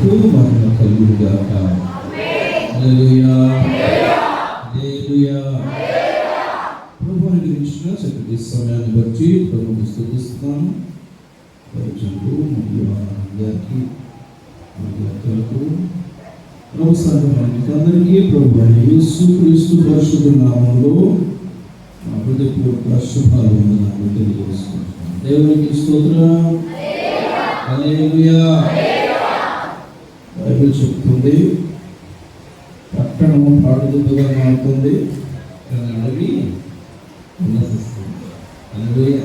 నామమునకు మహిమ కలుగును గాక. హల్లెలూయా, హల్లెలూయా. ప్రభువుని గురించిన చక్కటి సమయాన్ని బట్టి ప్రభువుని స్తుతిస్తున్నాను. పరిచయంలో మరియు అందరికీ ప్రభు సంఘానికి అందరికీ ప్రభు యేసు క్రీస్తు పరిశుద్ధ నామములో హృదయపూర్వక శుభాభివందనాలు తెలియజేసుకుంటున్నాను. దేవునికి స్తోత్రం. హల్లెలూయా. బైబిల్ చెప్తుంది పట్టణము పాడుదుగా మారుతుంది కానీ అడవి ఉల్లసిస్తుంది. హల్లెలూయా.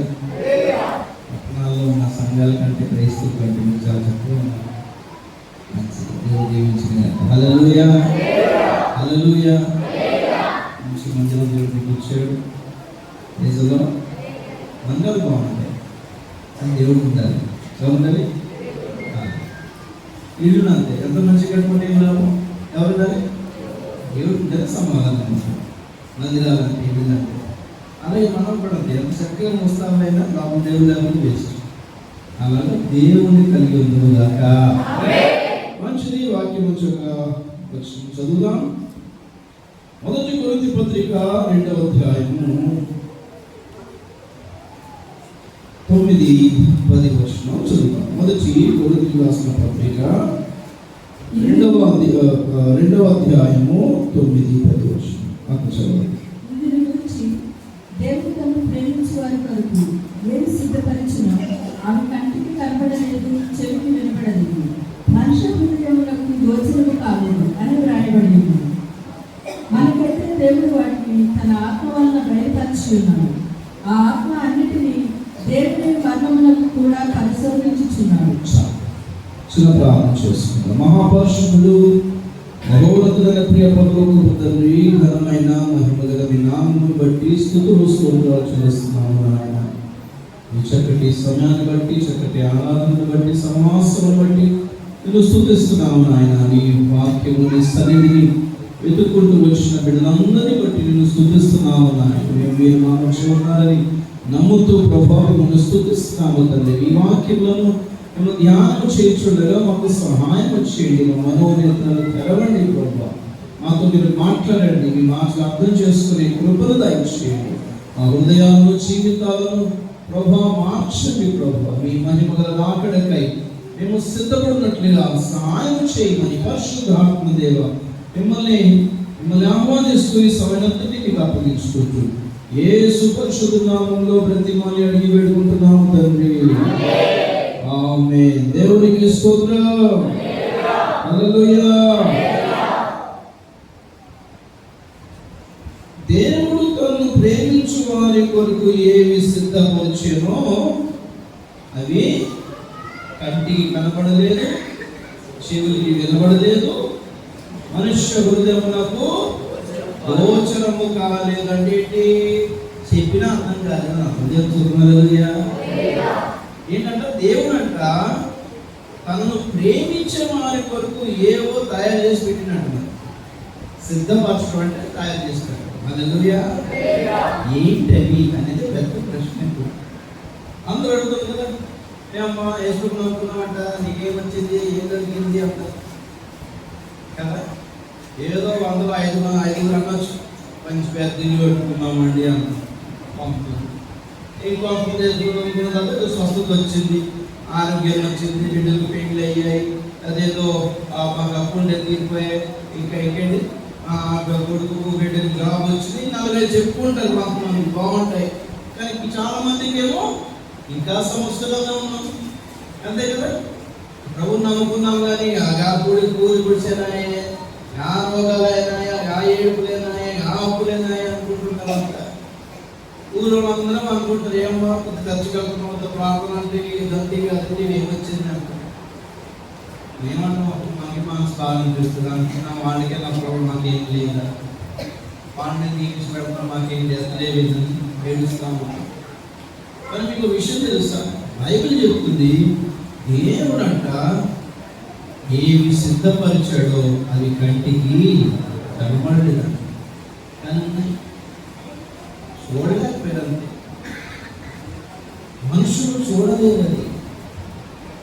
పట్టణాల్లో ఉన్న సంఘాల కంటే క్రైస్తవుల కంటే మీరు చాలా చక్కగా ఉన్నారు. దేవుడు దీవించిన హల్లెలూయా, హల్లెలూయా. మంచి మందిరం దేవుడికి వచ్చాడు. నిజంగా మందిరాలు బాగుంటాయి కానీ దేవుడు ఉండాలి. ఉండాలి. ఇల్లు అంతే, ఎంత మంచి కట్టుకుంటే ఏం లాభం? ఎవరు ఉండాలి? దేవుడు ఉండాలి. సమాధానం మందిరాలంటే ఇల్లు అంటే అలాగే మనం కూడా అంతే, ఎంత చక్కగా ముస్తాబైనా లాభం దేవుడు లేకపోతే వేస్ట్. అలాగే దేవుని కలిగి ఉందో దాకా మంచిది. వాక్యం చదువుదాం. 1 కొరింథీ పత్రిక 2వ అధ్యాయము 9-10 వచనం చదువుదాం. 1 కొరింథీ రాసిన పత్రిక 2వ అధ్యాయము 9-10 వచనం అక్కడ చదవండి. దేవుడు తను ప్రేమించే వారి కొరకు ఏమి సిద్ధపరిచిన ఆమె కంటికి కనబడలేదు, చెవికి వినపడలేదు, మనుష్య హృదయములకు గోచరము కాలేదు అని వ్రాయబడింది. మనకైతే దేవుడు వాటిని తన ఆత్మ వలన బయలుపరిచి ఉన్నాడు. ఆ ఆత్మ అన్నిటినీ దేవుని వర్ణములకు కూడా పరిశోధించుచున్నాడు. చిన్న ప్రార్థన చేసుకుందాం. మహాపరిశుద్ధుడు మహోన్నతుడైన ప్రియ పరలోకపు తండ్రి, ఘనమైన మహిమగల మీ నామమును బట్టి స్తుతులు స్తోత్రాలు చెల్లిస్తున్నాము నాయన. ఈ చక్కటి సమయాన్ని బట్టి, చక్కటి ఆరాధనను బట్టి, సమాసమును బట్టి నేను స్తుతిస్తున్నాము నాయన. నీ వాక్యము, నీ సన్నిధిని వెతుక్కుంటూ వచ్చిన బిడ్డలందరినీ బట్టి నేను స్తుతిస్తున్నాము నాయన. మీరు మా మధ్య ఉన్నారని నమ్ముతూ ప్రభావం స్తుతిస్తున్నాము తండ్రి. ఈ వాక్యములను మేము ధ్యానం చేయించుండగా మాకు సహాయం చేయండి. మా మనోనేత్రాలు తెరవండి ప్రభా. మాతో మీరు మాట్లాడండి. మీ మాటలు అర్థం చేసుకునే కృపను దయచేయండి. మా హృదయాలను, జీవితాలను ప్రభా మార్చండి ప్రభా. మీ మహిమగల రాకడకై మేము సిద్ధపడినట్లుగా సహాయం చేయమని పరిశుద్ధాత్మ దేవ మిమ్మల్ని ఆహ్వానిస్తూ ఈ సమయాన్ని మీకు అప్పగించుకుంటూ యేసు పరిశుద్ధ నామములో బ్రతిమాలి అడిగి వేడుకుంటున్నాము తండ్రి. ఆమేన్. దేవునికి స్తోత్రం. హల్లెలూయా. దేవుడు తనను ప్రేమించు వారి కొరకు ఏమి సిద్ధపరిచెనో అవి కంటికి కనపడలేదు, చెవులకి వినబడలేదు, మనుష్య హృదయమునకు గోచరము కాలేదంటే చెప్పినా అర్థం కాదు. హృదయం ఏంటంటే దేవుడు అంట తనను ప్రేమించే వారి కొరకు ఏవో తయారు చేసి పెట్టినట్టు. సిద్ధపరచడం అంటే తయారు చేసి పెట్టడం. హల్లెలూయా. ఏంటవి అనేది పెద్ద ప్రశ్న. అందరూ అడుగుతారు కదా, ఏమ్మా వేసుకుని అనుకున్నామంట, నీకేమొచ్చింది, ఏం జరిగింది అంట కదా. ఏదో 100-500 అనొచ్చు, మంచి పెద్ద ఇల్లు పెట్టుకున్నామండి అంట. పంపుతుంది ఇంకొక వేసుకున్న స్వస్థత వచ్చింది, ఆరోగ్యం వచ్చింది, బిడ్డలు పెళ్లి అయ్యాయి, అదేదో మాకు అప్పులు తీరిపోయాయి, ఇంకా ఇంకేంటి కొడుకు బిడ్డలు జాబ్ వచ్చింది, 40 చెప్పుకుంటారు. కొంతమంది బాగుంటాయి కానీ చాలా మందికి ఏమో ఇంకా సమస్యలుగా ఉన్నాం. అంతే కదా. ప్రభుని నమ్ముకున్నాం కానీ ఆ కూడి గుడిసేనాయే, ఆ రోగాలైనాయా, ఆ ఏడుపులేనాయా, ఆ అప్పులేనాయా అనుకుంటున్నారు. అంతా ఊళ్ళో అందరం అనుకుంటారు, ఏమో కొంత ఖర్చు కలుగుతున్నాం, ప్రార్థన అంటే ఇదంటే అదంటే ఏమొచ్చింది అంటారు. ఏమంటాం, మనకి మన స్థానం చేస్తుంది అనుకున్నాం. వాళ్ళకే నా ప్రభు మాకేం లేదా, వాళ్ళని తీసి పెడతాం, మాకేం చేస్తలేదు, ఏడుస్తాము. కానీ మీకు విషయం తెలుసా, బైబిల్ చెప్తుంది దేవుడు అంట ఏమి సిద్ధపరిచాడో అవి కంటికి కనబడలేదంట. కానీ చూడలేకపోయారంతే. మనుషులు చూడలేదు. అది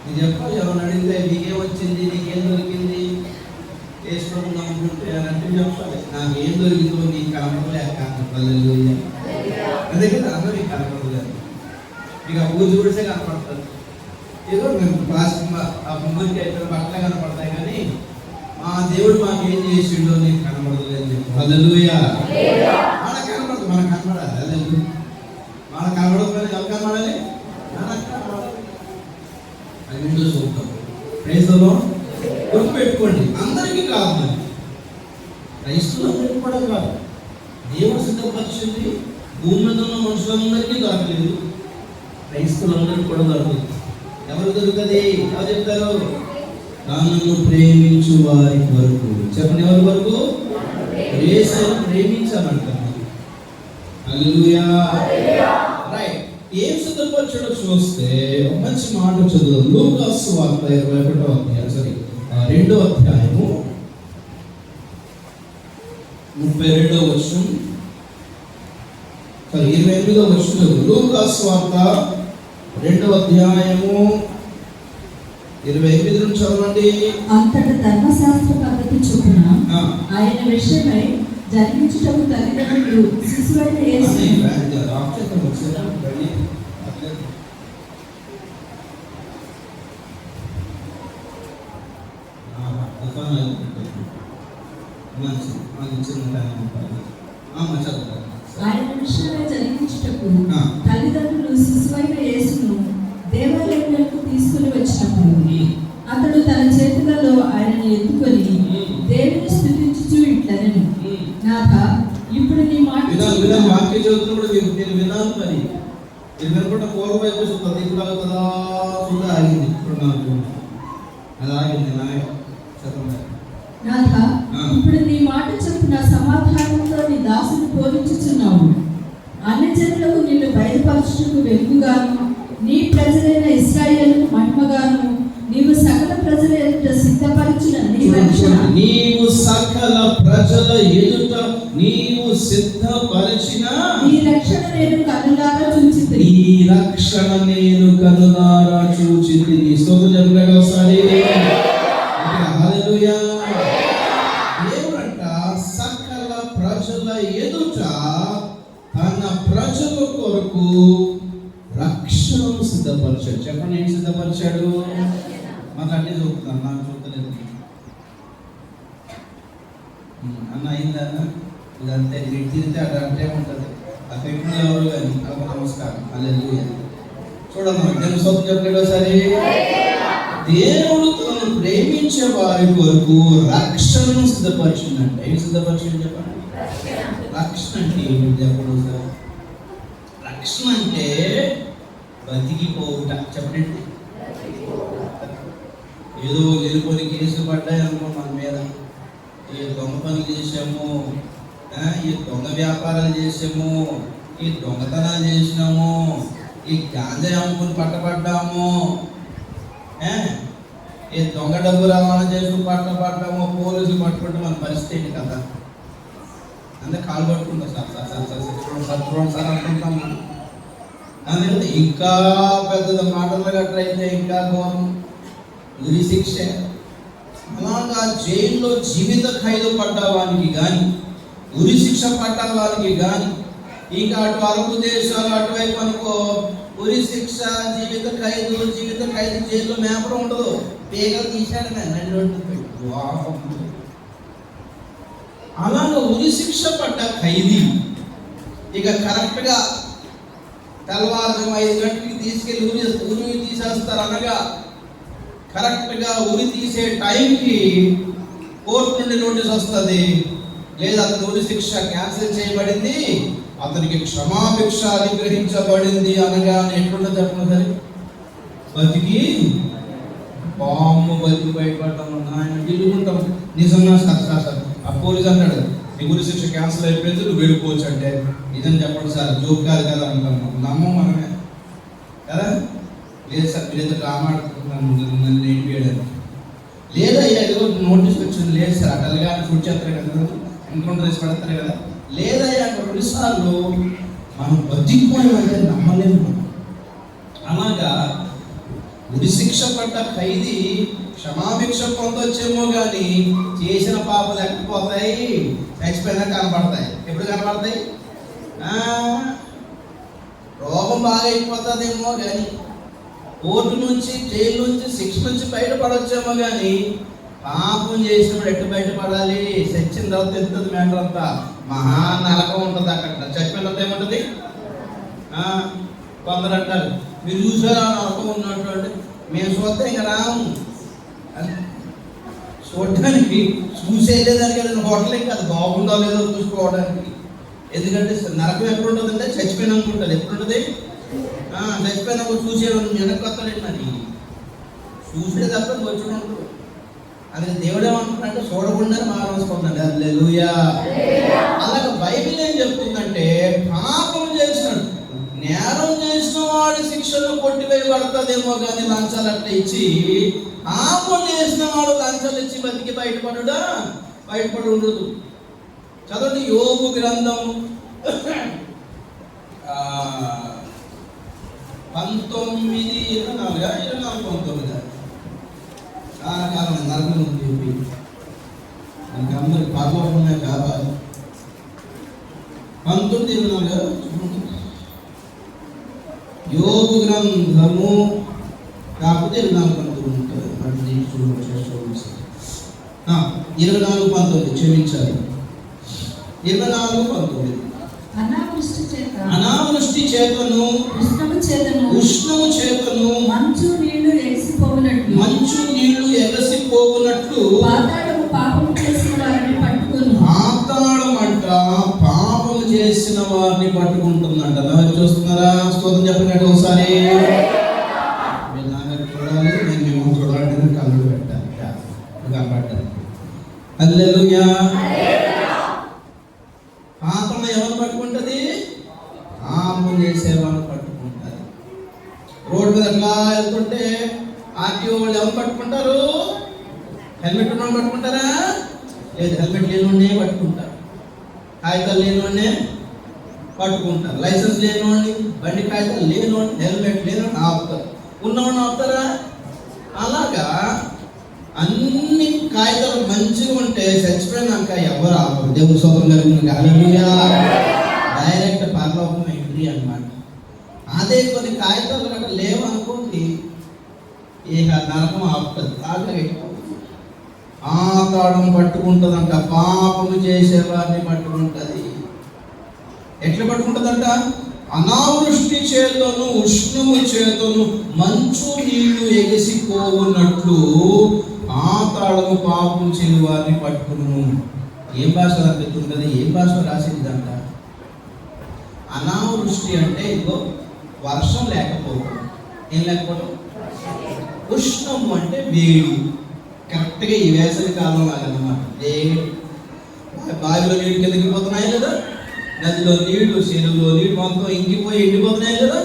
ఇది ఎవరు అడిగితే నీకేం వచ్చింది, నీకేం దొరికింది క్రైస్తవం నమ్ముకుంటే అని అంటే చెప్పాలి, నాకేం దొరికిందో నీకు కనపడలేక హల్లెలూయా. అదే కదా, అందరూ నీకు కనపడలేదు, ఇక ఊరి చూడితే కనపడతారు. ఏదో మేము ప్లాస్టిక్ ఆ ముందుకి అయిపోయిన బట్టలే కనపడతాయి, కానీ మా దేవుడు మాకు ఏం చేసిండో నీకు కనపడలేదు చెప్పు హల్లెలూయా. మనకు కనపడదు, మనకు కనపడాలి హల్లెలూయా. మనకు కనపడకపోతే ఎవరు కనపడాలి? మనకు కనపడాలి. అది విండో చూద్దాం. ప్రైజ్లో గుర్తుపెట్టుకోండి, అందరికీ కాదు, మరి క్రైస్తవులందరికీ కూడా కాదు. దేవుడు సిద్ధపరిచింది భూమి మీద ఉన్న మనుషులందరికీ దొరకలేదు, క్రైస్తవులందరికీ కూడా దొరకలేదు. ఎవరు దొరుకుతుంది? ఎవరు చెప్తారు? నన్ను ప్రేమించు వారి వరకు. చెప్పండి, ఎవరి వరకు? యేసును ప్రేమించాలంటారు. హల్లెలూయా. రైట్. ఏం సిద్ధపరచడం చూస్తే ఒక మంచి మాట చదువు. లూకా సువార్త 21వ అధ్యాయం, 2వ అధ్యాయము 32వ వచనం, 28వ వచనం. లూకా సువార్త 2వ అధ్యాయము 28 నుంచి చదవండి. అంతట ధర్మశాస్త్ర పద్ధతి చొప్పున ఆయన విషయమై జరిగించుటకు తల్లిదండ్రులు శిశువైన యేసును ఆయన విషయమై జరిగించుటకు తల్లిదండ్రులు శిశువైన యేసును దేవాలయంలోకి తీసుకుని వచ్చినప్పుడు అతడు తన చేతులలో ఆయనను ఎత్తుకొని దేవుని స్తుతించుచు ఇట్లనెను, నాథా, ఇప్పుడు నీ మాట వాక్య చదువుతున్నప్పుడు మీరు వినాలి. మరి మీరు వినకుండా పూర్వం వైపు చూస్తుంది, ఇప్పుడు అవుతుందా చూడ ఆగింది. ఇప్పుడు నాకు అది ఆగింది. నాథా, ఇప్పుడు నీ మాట చొప్పున సమాధానంతో నీ దాసుని పోలించుచున్నావు. అన్యజనులకు నిన్ను బయలుపరచుటకు వెలుగుగాను, నీ ప్రజలైన ఇశ్రాయేలుకు మహిమగాను, నీవు సకల ప్రజల ఎదుట సిద్ధపరిచిన నీ రక్షణ, నీవు సకల ప్రజల ఎదుట నీవు సిద్ధపరిచిన నీ రక్షణ నేను కన్నులారా చూచితిని. ఈ రక్షణ నేను కన్నులారా చూచితిని. స్తోత్రం చెప్పండి ఒకసారి. హల్లెలూయా. దేవుడంట సకల ప్రజల ఎదుట తన ప్రజల కొరకు రక్షణను సిద్ధపరిచాడు. చెప్పండి, ఏం సిద్ధపరిచాడు? మాకు అన్నీ చూపుతాను, నాకు చూడలేదు. అన్న అయిందా? ఇదంతే, నీకు తిరిగితే అక్కడ అంటే ఉంటుంది. ఆ పెట్టిన ఎవరు కానీ అలా నమస్కారం. హల్లెలూయా. చూడమ్మా, నేను సొంత చెప్పలేదు ఒకసారి. దేవుడు తనను ప్రేమించే వారి కొరకు రక్షణను సిద్ధపరిచిందంటే ఏం సిద్ధపరిచింది చెప్పండి? రక్షణ అంటే ఏమిటి చెప్పండి సార్? రక్షణ అంటే బతికిపోవుట. చెప్పండి. ఏదో లేనిపోని కేసులు పడ్డాయి అనుకో మన మీద, ఈ దొంగ పనులు చేసాము, ఈ దొంగ వ్యాపారాలు చేసాము, ఈ దొంగతనాలు చేసినాము, ఈ గాంజా అమ్ముకుని పట్టబడ్డాము, ఈ దొంగ డబ్బు రవాణా చేస్తూ పట్టబడ్డాము, పోలీసులు పట్టుకుంటే మన పరిస్థితి ఏంటి కదా? అంటే కాలు పట్టుకుంటాం, sir sir sir sir sir చూడండి సార్ అనుకుంటాం మనం. అందుకని ఇంకా పెద్ద మాటలు గట్రా అయితే ఇంకా ఘోరం, ఉరి శిక్ష. అలాగా జైల్లో జీవిత ఖైదు పడ్డ వానికి కానీ, ఉరి శిక్ష పడ్డ వానికి కానీ, ఇంకా అటు అరబు దేశాలు అటువైపు అనుకో ఉరి శిక్ష, జీవిత ఖైదు జైల్లో మేపడం ఉండదు. పేగలు తీశాడు అలాగా ఉరి శిక్ష పడ్డ ఖైదీ ఇక కరెక్ట్గా తెల్లవారుజాము 5 గంటలకి తీసుకెళ్ళి ఉరి తీసేస్తారు. అనగా కరెక్ట్గా ఉరి తీసే టైంకి కోర్టు నుండి నోటీస్ వస్తుంది, లేదా అతని ఉరి శిక్ష క్యాన్సిల్ చేయబడింది, అతనికి క్షమాభిక్ష అనుగ్రహించబడింది అనగా ఎట్లుండో చెప్పండి. సరే, బతికి బామ్మ బతికి బయటపడతాము, ఆయన తిరుగుంటాం. నిజంగా సార్ ఆ పోలీస్ అంటాడు, నీ ఉరి శిక్ష క్యాన్సిల్ అయిపోయింది, నువ్వు వెళ్ళిపోవచ్చు అంటే నిజం చెప్పండి సార్, జోక్ కాదు కదా అంటాం. నమ్మం మనమే కదా. లేదు సార్, మీరు ఏదో డ్రామా ఆడుకుంటున్నాను నన్ను ఏంటి, లేదా ఏదో నోటీస్ వచ్చింది, లేదు సార్ అటల్గా ఫుడ్ చేస్తారు కదా, ఎన్కౌంటర్ చేసి పెడతారు కదా, లేదా కొన్నిసార్లు మనం బతికిపోయామంటే నమ్మలేము. అలాగా ఉరి శిక్ష పడ్డ ఖైదీ క్షమాభిక్ష పొందొచ్చేమో కానీ చేసిన పాపలు ఎక్కడిపోతాయి? చచ్చిపోయినా కనపడతాయి. ఎప్పుడు కనపడతాయి? రోగం బాగా అయిపోతుందేమో కానీ, కోర్టు నుంచి, జైలు నుంచి, శిక్ష నుంచి బయటపడొచ్చేమో కానీ పాపం చేసినప్పుడు ఎట్టు బయటపడాలి? చచ్చిన తర్వాత తెలుస్తుంది మ్యాటర్ అంతా. మహా నరకం ఉంటుంది అక్కడ. చచ్చిపోయినంత ఏముంటుంది? కొందరు అంటారు, మీరు చూసారా నరకం ఉన్నటువంటి? మేము చూస్తే ఇంకా రాము. చూడడానికి చూసేదానికి ఏదైనా హోటల్ కాదు, బాగుందో లేదో చూసుకోవడానికి. ఎందుకంటే నరకం ఎప్పుడు ఉంటుందంటే చచ్చిపోయినాక ఉంటుంది. ఎప్పుడు ఉంటుంది? చచ్చిపోయినప్పుడు చూసే వెనక్కి వస్తాడు. మరి చూసే తప్ప వచ్చి ఉంటుంది. అది దేవుడు ఏమంటున్నాడంటే చూడకుండానే మారవసుకుంటాడు. హల్లెలూయా. అలాగే బైబిల్ ఏం చెప్తుందంటే, పాపం చేసినాడు, నేరం చేసిన వాడి శిక్షను కొట్టివేయబడతాదేమో కానీ లంచాలు అట్లా ఇచ్చి, పాపం చేసిన వాడు లంచాలు ఇచ్చి బతికి బయటపడి ఉండదు. చదవండి యోబు గ్రంథం 19:24-19 చాలా కాలం నరకం అని చెప్పి మనకి అందరికి పరలోకమే కావాలి. 19:24 యోబు గ్రంథము కాకపోతే 24-19 ఉంటుంది. అది చూడవచ్చు. 24-19 క్షమించాలి. 24-19 అనావృష్టి చేతను ఉష్ణము చేతను మంచు నీళ్లు ఎగసిపోవునట్లు పాతాళం అంట పాపము చేసిన వారిని పట్టుకుంటుందంట. చూస్తున్నారా? స్తోత్రం చెప్పినట్టు ఒకసారి మీరు నాన్న చూడాలి, నేను మేము చూడాలంటే కళ్ళు పెట్టాలి, కనబడ్డాను. హల్లెలూయా. పాపం ఎవరు పట్టుకుంటుంది? పాపం చేసేవాళ్ళు పట్టుకుంటారు. రోడ్డు మీద ఎట్లా వెళ్తుంటే ఆర్టీఓ వాళ్ళు ఎవరు పట్టుకుంటారు? హెల్మెట్ ఉన్న వాళ్ళు పట్టుకుంటారా? లేదు, హెల్మెట్ లేనివాడినే పట్టుకుంటారు. కాగితాలు లేనివాడినే పట్టుకుంటారు. లైసెన్స్ లేనివాడిని, బండి కాగితాలు లేనివాడిని, హెల్మెట్ లేనివాడిని ఆపుతారు. ఉన్నవాడిని ఆపుతారా? అలాగా అన్ని కాగితాలు మంచిగా ఉంటే చచ్చిపోయినాక ఎవరు ఆపరు. దేవుడు సౌకర్యం కలిగిన హల్లెలూయా. డైరెక్ట్ పరలోకం ఎంట్రీ అన్నమాట. అదే కొన్ని కాగితాలు అక్కడ లేవనుకోండి, ఇక నరకం ఆపుతుంది. ఆతాడం పట్టుకుంటుందంట, పాపము చేసేవారిని పట్టుకుంటుంది. ఎట్లా పట్టుకుంటుందంట? అనావృష్టి చేతను ఉష్ణము చేతను మంచు నీళ్లు ఎగసిపోవున్నట్లు ఆతాళము పాపం చేయని వారిని పట్టుకును. ఏం భాష అనిపిస్తుంది? ఏం భాష రాసిందంట? అనావృష్టి అంటే ఇదిగో వర్షం లేకపోవడం. ఏం లేకపోవడం? ఉష్ణము అంటే వేడి. కరెక్ట్గా ఈ వేసవి కాలం లాగనమాట. వేడి. బావిలో నీళ్ళు కిందకిపోతున్నాయి కదా, నదిలో నీళ్లు, చెరువులో నీళ్ళు మొత్తం ఇంకిపోయి ఎండిపోతున్నాయి కదా,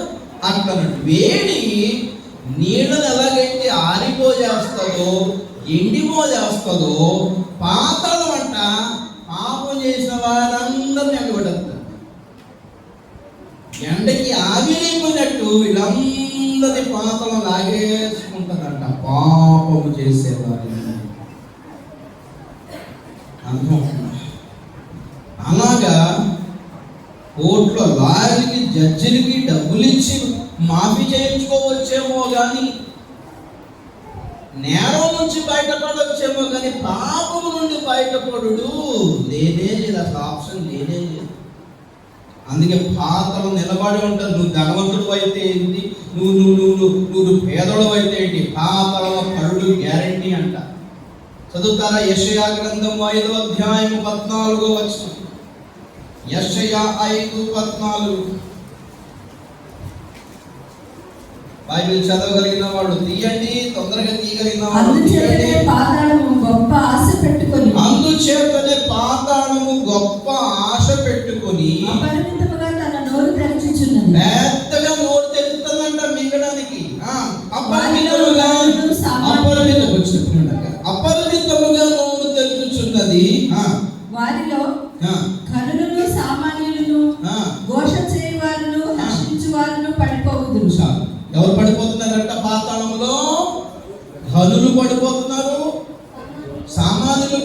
అట్లా వేడి నీళ్ళను ఎలాగైతే ఆరిపోజేస్తుందో, ఎండిపోజేస్తుందో, పాతాళం అంట పాపం చేసిన వారందరినీ ఎండబెడతారు. ఎండకి ఆవిరైపోయినట్టు వీళ్ళందరి పాతలు లాగేసుకుంటారంట పాపము చేసేవారిని. అలాగా కోర్టులో లాయర్కి, జడ్జిలకి డబ్బులు ఇచ్చి మాఫీ చేయించుకోవచ్చేమో కానీ, నేరం నుంచి బయటపడవచ్చేమో కానీ పాపము నుండి బయటపడు లేదే లేదు. అసలు ఆప్షన్ లేదే లేదు. అందుకే పాత్రలు నిలబడి ఉంటారు. నువ్వు ధనవంతుడు అయితే ఏంటి, నువ్వు పేదడు అయితే ఏంటి, పాత్రల పరుడు గ్యారెంటీ అంట. చదువుతారా? యెషయా గ్రంథం 5వ అధ్యాయం 14వ వచనం. యెషయా 5:14. బైబిల్ చదవగలిగిన వాడు తీయండి, తొందరగా తీయగలిగిన వాడు తీయండి. అందుచేతనే పాతాళము గొప్ప ఆశ పెట్టుకొని అపరిమితముగా తన నోరు తెరచుచున్నది. పెద్దగా నోరు తెరుస్తుందంట మింగడానికి. అపరిమితముగా నోరు తెరుచుచున్నది. వారిలో కనులను, సామాన్యులను, ఘోష చేయవారును, హర్షించు వారును పడిపోవుదురు. ఎవరు పడిపోతున్నారంట? పాతాళంలో ఘనులు పడిపోతున్నారు.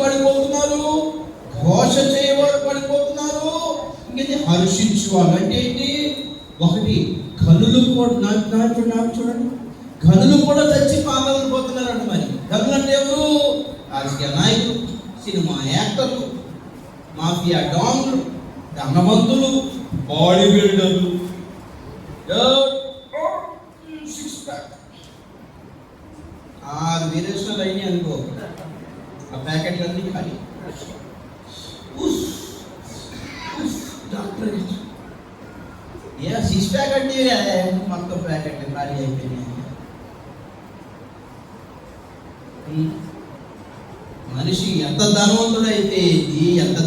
పడిపోతున్నారు, ఘోష చేయవారు పడిపోతున్నారు, ఇంకేంటి హర్షించేవాళ్ళు. అంటే ఏంటి? ఒకటి గనులు కూడా నాకు చూడండి, గనులు కూడా చచ్చి పాతాలను పోతున్నారంట. మరి గనులు అంటే ఎవరు? రాజకీయ నాయకులు, సినిమా యాక్టర్లు, మాఫియా డాన్లు, ధనవంతులు, బాడీ బిల్డర్లు, వేరేషన్లు అయినాయి అనుకో, ఆ ప్యాకెట్లు అన్నీ ఖాళీ. డాక్టర్ సిక్స్ ప్యాక్ అంటే మొత్తం ప్యాకెట్లు ఖాళీ అయిపోయినాయి. మనిషి ఎంత ధనవంతుడైతే ఎంత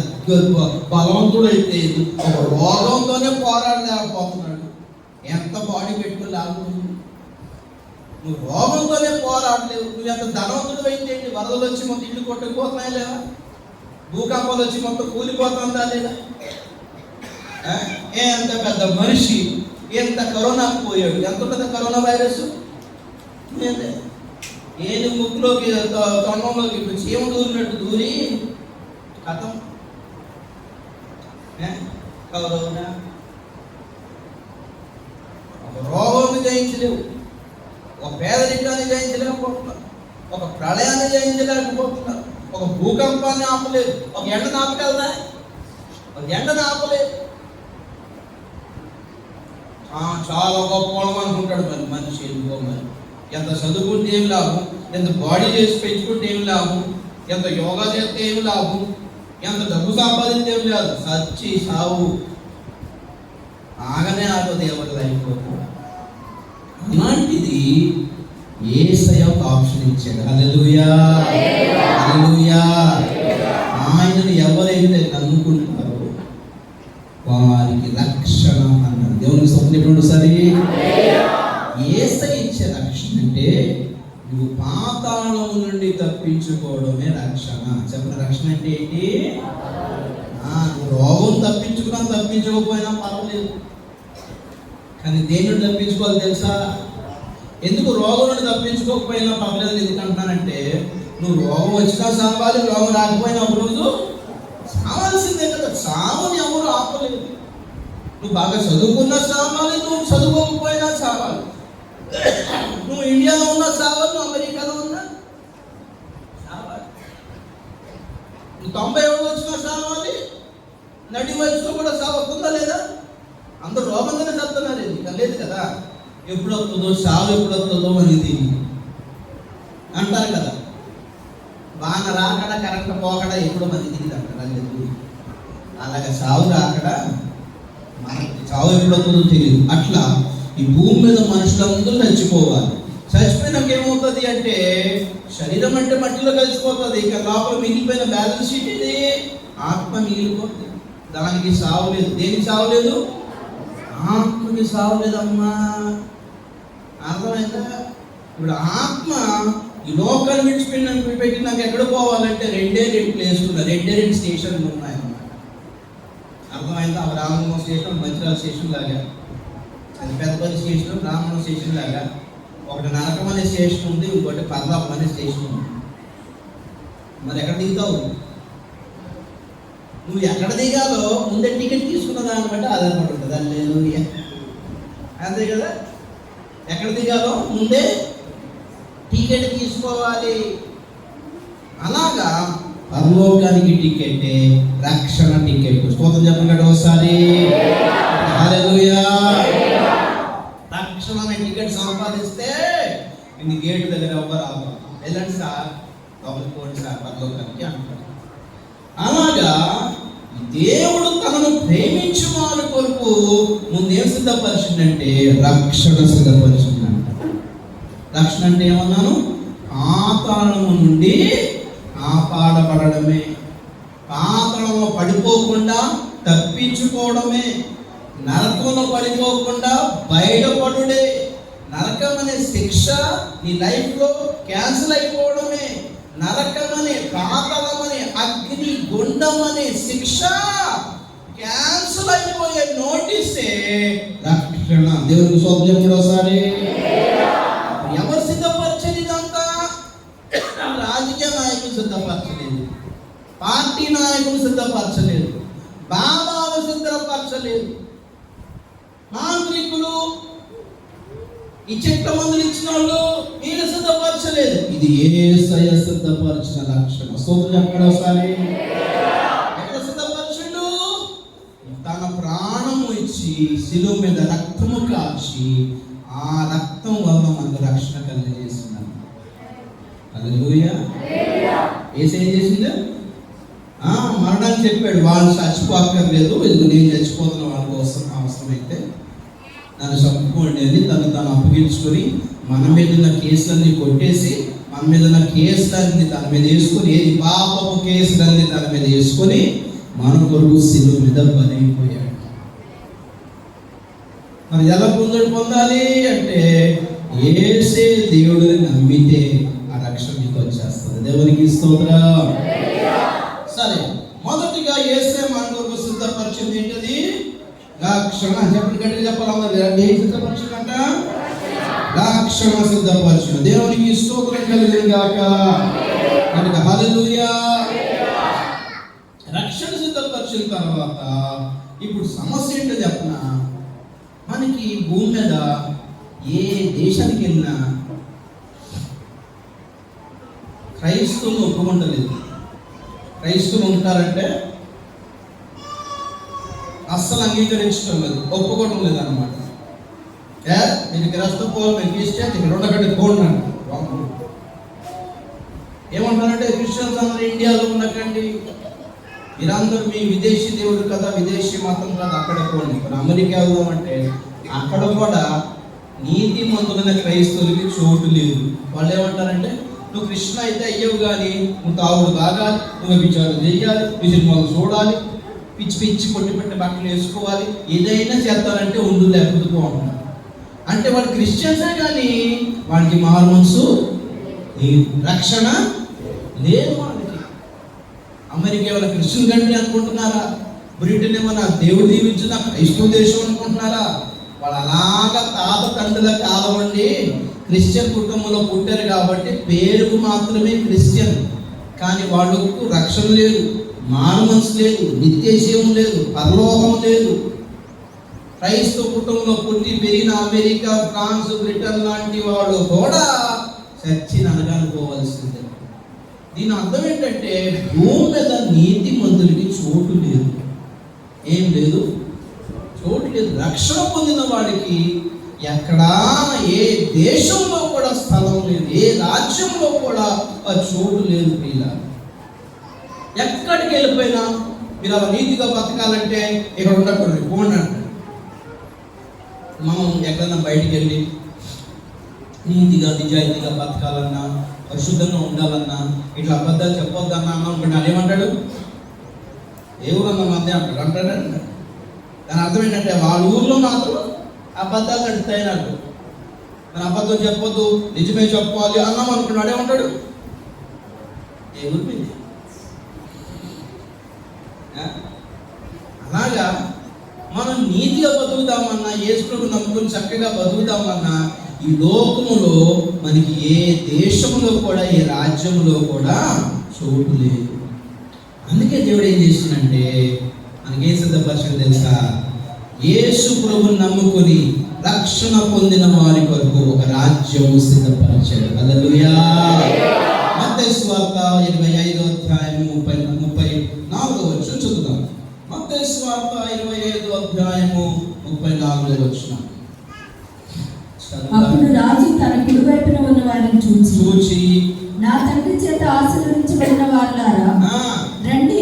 బలవంతుడైతే ఒక రోగంతోనే పోరాడలేకపోతున్నాడు. ఎంత బాడీ పెట్టుకుని లాగుతుంది? నువ్వు రోగంతోనే పోరాడలేవు. నువ్వు ఎంత ధనవంతుడు అయితే వరదలు వచ్చి మొత్తం ఇల్లు కొట్టుకుపోతున్నాయి లేదా? భూకంపాలు వచ్చి మొత్తం కూలిపోతుందా లేదా? ఎంత పెద్ద మనిషి ఎంత కరోనాకు పోయాడు. ఎంత పెద్ద కరోనా వైరస్ ఏది ముక్కులోకి తొండంలోకి చీమ దూరినట్టు దూరి కథం. కరోనా ఒక రోగాన్ని జయించలేవు, ఒక పేదరికాన్ని జయించలేకపోతున్నారు, ఒక ప్రళయాన్ని జయించలేకపోతున్నారు, ఒక భూకంపాన్ని ఆపలేదు, ఒక ఎండను ఆపగలదా? ఒక ఎండను ఆపలేదు. చాలా గొప్ప అనుకుంటాడు మరి మనిషి. ఎందుకో మరి ఎంత చదువుకుంటే ఏం లాభం, ఎంత బాడీ చేసి పెంచుకుంటే ఏం లాభం, ఎంత యోగా చేస్తే ఏం లాభం, ఎంత డబ్బు సంపాదించి ఏం లేదు. సచ్చి సావు ఆగనే ఆగదు ఎవరి లైఫ్. అలాంటిది యేసయ్య ఒక ఆప్షన్ ఇచ్చాడు. హల్లెలూయా, హల్లెలూయా. ఆయనను ఎవరైతే నమ్ముకుంటారో వారికి రక్షణ అన్నాడు. దేవునికి స్తోత్రం. సరే, యేసయ్య ఇచ్చే రక్షణ అంటే నువ్వు పాతాళం నుండి తప్పించుకోవడమే రక్షణ. చెప్పిన రక్షణ అంటే ఏంటి? నువ్వు రోగం తప్పించుకోకపోయినా పర్వాలేదు, కానీ దేని నుండి తప్పించుకోవాలి తెలుసా? ఎందుకు రోగం నుండి తప్పించుకోకపోయినా పర్వాలేదు ఎందుకంటానంటే, నువ్వు రోగం వచ్చినా సావాలి, రోగం రాకపోయినా ఒక రోజు సావాల్సిందే కదా. సావుని ఎవరు ఆపలేదు. నువ్వు బాగా చదువుకున్నా సావాలి, నువ్వు చదువుకోకపోయినా సావాలి. నువ్వు ఇండియాలో ఉన్నా సావాలి, నువ్వు అమెరికాలో ఉన్నా సావాలి. నువ్వు 90 ఏళ్ళు వచ్చినా సావాలి, నడి వయసులో కూడా సావకుందా లేదా? అందరూ రోగంగానే చదువుతున్నారు. ఇది లేదు కదా. ఎప్పుడు వస్తుందో సావు, ఎప్పుడు వస్తుందో అనేది అంటారు కదా. బాగా రాకడా కరెంట్ పోకడా ఎప్పుడో మంది దిగింది అంటారు. అలాగే సావు రాకడా మనకి చావు ఎప్పుడు వస్తుందో తెలియదు. అట్లా ఈ భూమి మీద మనుషులందరూ చచ్చిపోవాలి. చచ్చిపోయినాక ఏమవుతుంది అంటే, శరీరం అంటే మట్టిలో కలిసిపోతుంది. ఇక లోపల మిగిలిపోయిన బ్యాలెన్స్ షీట్ ఇది ఆత్మ మిగిలిపోతుంది. దానికి సావు లేదు. దేనికి సావు లేదు? ఆత్మకి సావు లేదమ్మా. అర్థమైందా? ఇప్పుడు ఆత్మ ఈ లోకాన్ని విడిచిపెట్టి నాకు ఎక్కడ పోవాలంటే 2 ప్లేస్లు ఉన్నాయి, 2 స్టేషన్లు ఉన్నాయన్నమాట. అర్థమైందా? రామగుండం స్టేషన్, మంచిర్యాల స్టేషన్ లాగా, అది పెద్దపల్లి స్టేషన్, రామగుండం స్టేషన్ లాగా. ఒకటి నరకం అనే స్టేషన్ ఉంది, ఇంకోటి పర్లాపం అనే స్టేషన్ ఉంది. మరి ఎక్కడ దిగుతావు? నువ్వు ఎక్కడ దిగాలో ముందే టికెట్ తీసుకున్న దాన్ని బట్టి ఆధారపడి ఉంటుంది. అది లేదు అంతే కదా. ఎక్కడ దిగాలో ముందే టికెట్ తీసుకోవాలి. అలాగా పరలోకానికి టికెట్టే రక్షణ టికెట్. స్తోత్రం చెప్పండి ఒకసారి. హల్లెలూయా. రక్షణ అనే టికెట్ సంపాదిస్తే ఇన్ని గేటు దగ్గర ఎవ్వరు రావాలి. వెళ్ళండి సార్, లోపలికి పోండి సార్ పరలోకానికి అంటారు. అలాగా దేవుడు తనను ప్రేమించు వారి కొరకు ముందేం సిద్ధపరిచిందంటే రక్షణ సిద్ధపరిచిందంట. రక్షణ అంటే ఏమన్నాను? పాతాళము నుండి కాపాడబడమే, పాతాళంలో పడిపోకుండా తప్పించుకోవడమే, నరకంలో పడిపోకుండా బయటపడుడే. నరకం అనే శిక్ష నీ లైఫ్లో క్యాన్సిల్ అయిపోవడమే. నరకం అనే, పాతాళం అనే, అగ్ని గుండం అనే శిక్ష క్యాన్సిల్ అయిపోయే నోటీసే రక్షణ. దేవునికి స్తోత్రం. ఒకసారి ఎవరు సిద్ధపరిచేది ఇదంతా? రాజకీయ నాయకులు సిద్ధపరచలేదు, పార్టీ నాయకులు సిద్ధపరచలేదు, బాబాలు సిద్ధపరచలేదు, మాంత్రికులు, ఈ చెట్ల మందులు ఇచ్చిన వాళ్ళు వీళ్ళు సిద్ధపరచలేదు. ఇది యేసయ్య సిద్ధపరిచిన లక్షణం. స్తోత్రం చెప్పండి ఒకసారి. ఎక్కడ సిద్ధపరచండు? తన ప్రాణము ఇచ్చి శిలువ మీద రక్తము కాచి ఆ రక్తం వల్ల మనకు రక్షణ కలిగజేసింది. హల్లెలూయా. యేసయ్య ఏం చేసింది? మరణాన్ని చెప్పాడు, వాళ్ళు చచ్చిపోక్కర్లేదు, ఇది నేను చచ్చిపోతున్న వాళ్ళ కోసం అవసరమైతే నన్ను చంపుకోండి అని తను అప్పగించుకొని మన మీద ఉన్న కేసులన్నీ కొట్టేసి, మన మీద ఉన్న కేసులన్నీ తన మీద వేసుకొని, ఏది పాపపు కేసులన్నీ తన మీద వేసుకొని మన కొరకు శిలువ మీద బలైపోయాడు. మరి ఎలా పొందాలి అంటే యేసే దేవుడిని నమ్మితే ఆ రక్షణ మీకు వచ్చేస్తుంది. దేవునికి స్తోత్రం. సరే, మొదటిగా యేసే మన కొరకు సిద్ధపరిచింది ఏంటది? రక్షణ. చెప్పండి, గట్టిగా చెప్పాలి. ఏం సిద్ధపరిచిందంట? రక్షణ సిద్ధపరిచిన. దేవునికి స్తోత్రం కలిగిన గాక. హల్లెలూయా. రక్షణ సిద్ధపరిచిన తర్వాత ఇప్పుడు సమస్య ఏంటో చెప్పనా, మనకి భూమి మీద ఏ దేశానికి వెళ్ళినా క్రైస్తవులు ఒప్పుకుంటలేదు. క్రైస్తవులు ఉంటారంటే అస్సలు అంగీకరించడం లేదు, ఒప్పుకోవడం లేదు అనమాట. మీరు క్రైస్తవ పోవాలి, మీకు ఇష్టం ఇక్కడ ఉండకండి పోండి అంటారు. ఏమంటారంటే క్రిస్టియన్స్ అందరూ ఇండియాలో ఉండకండి, మీరందరూ మీ విదేశీ దేవుడు కదా, విదేశీ మతం కదా, అక్కడ పోండి. ఇప్పుడు అమెరికా వెళ్దామంటే అక్కడ కూడా నీతి మంతులైన క్రైస్తవులకి చోటు లేదు. వాళ్ళు ఏమంటారంటే నువ్వు కృష్ణ అయితే అయ్యవు కానీ నువ్వు తాగుడు తాగాలి, నువ్వు విచారం చేయాలి, విసిరిమాలు చూడాలి, పిచ్చి పిచ్చి కొట్టి పెట్టి బట్టలు వేసుకోవాలి, ఏదైనా చేస్తారంటే ఉండు, లేకపోతే బాగుంటుంది. అంటే వాడు క్రిస్టియన్సే కానీ వాడికి మారు మనసు లేదు, రక్షణ లేదు వాడికి. అమెరికా ఏమైనా క్రిస్టియన్ కంట్రీ అనుకుంటున్నారా? బ్రిటన్ ఏమైనా దేవుడు దీవించిన క్రైస్తవ దేశం అనుకుంటున్నారా? వాళ్ళు అలాగా తాత తండ్రుల కాలం అండి క్రిస్టియన్ కుటుంబంలో పుట్టారు కాబట్టి పేరుకు మాత్రమే క్రిస్టియన్, కానీ వాళ్ళకు రక్షణ లేదు, మారు మనసు లేదు, నిత్య జీవం లేదు, పరలోకం లేదు. క్రైస్తవ కుటుంబంలో పుట్టి పెరిగిన అమెరికా, ఫ్రాన్స్, బ్రిటన్ లాంటి వాళ్ళు కూడా చర్చిని అనగానుకోవాల్సిందే. దీని అర్థం ఏంటంటే భూమి మీద నీతి మంతులకి చోటు లేదు. ఏం లేదు? చోటు లేదు. రక్షణ పొందిన వాడికి ఎక్కడా ఏ దేశంలో కూడా స్థలం లేదు, ఏ రాజ్యంలో కూడా ఆ చోటు లేదు. ఎక్కడికి వెళ్ళిపోయినా మీరు అలా నీతిగా బతకాలంటే ఇక్కడ ఉండకూడదు, పోండి అంటారు. మనం ఎక్కడన్నా బయటికి వెళ్ళి నీతిగా నిజాయితీగా బతకాలన్నా, పరిశుద్ధంగా ఉండాలన్నా, ఇట్లా అబద్ధాలు చెప్పొద్దన్నా అనుకుంటే అదేమంటాడు? ఏ ఊరన్నా మందే అంటాడు, అంటాడంట. దాని అర్థం ఏంటంటే వాళ్ళ ఊర్లో మాత్రం అబద్ధాలు నడుస్తాయని అంటాడు. మన అబద్ధం చెప్పొద్దు, నిజమే చెప్పాలి అన్నాం అనుకున్నాడు, అదేమంటాడు? ఏ ఊరి మీద? అలాగా మనం నీతిగా బతుకుదామన్నా, యేసుప్రభువుని నమ్ముకుని చక్కగా బతుకుదామన్నా ఈ లోకములో మనకి ఏ దేశంలో కూడా ఏ రాజ్యంలో కూడా చోటు లేదు. అందుకే దేవుడు ఏం చేసిందంటే మనకేం సిద్ధపరిచిన తెలుసా? యేసు ప్రభువుని నమ్ముకొని రక్షణ పొందిన వారి కొరకు ఒక రాజ్యము సిద్ధపరిచాడు. హల్లెలూయా. మత్తయి సువార్త 25వ అధ్యాయం 34వ వచనం చదువుదాం. మత్తయి సువార్త 25వ అధ్యాయం 34వ వచనం. అప్పుడు రాజు తన కుడివైపున ఉన్న వారిని చూచి నా తండ్రి చేత ఆశీర్వదించబడిన వారులారా, రండి,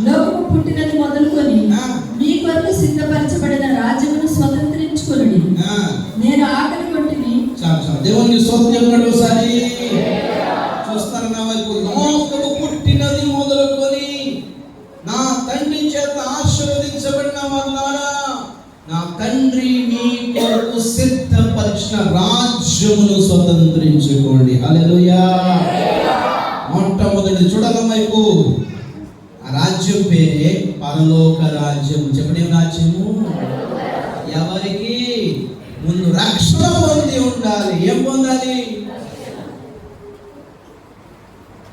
లోకము పుట్టినది మొదలుకొని మీ కొరకు సిద్ధపరచబడిన రాజ్యమును స్వతంత్రించుకొనుడి. నేను ఆకలి కొట్టిని. దేవుని స్తోత్రం ఒకసారి చూస్తారు. నా వైపు లోకము పుట్టినది మొదలుకొని నా తండ్రి చేత ఆశీర్వదించబడిన వారులారా, నా తండ్రి మీ కొరకు సిద్ధపరిచిన రాజ్యమును స్వతంత్రించుకోండి. హల్లెలూయా. మొట్టమొదటి చూడడం వైపు ఆ రాజ్యం పేరే పరలోక రాజ్యం. చెప్పండి, రాజ్యము ఎవరికి? ముందు రక్షణ పొంది ఉండాలి. ఏం పొందాలి?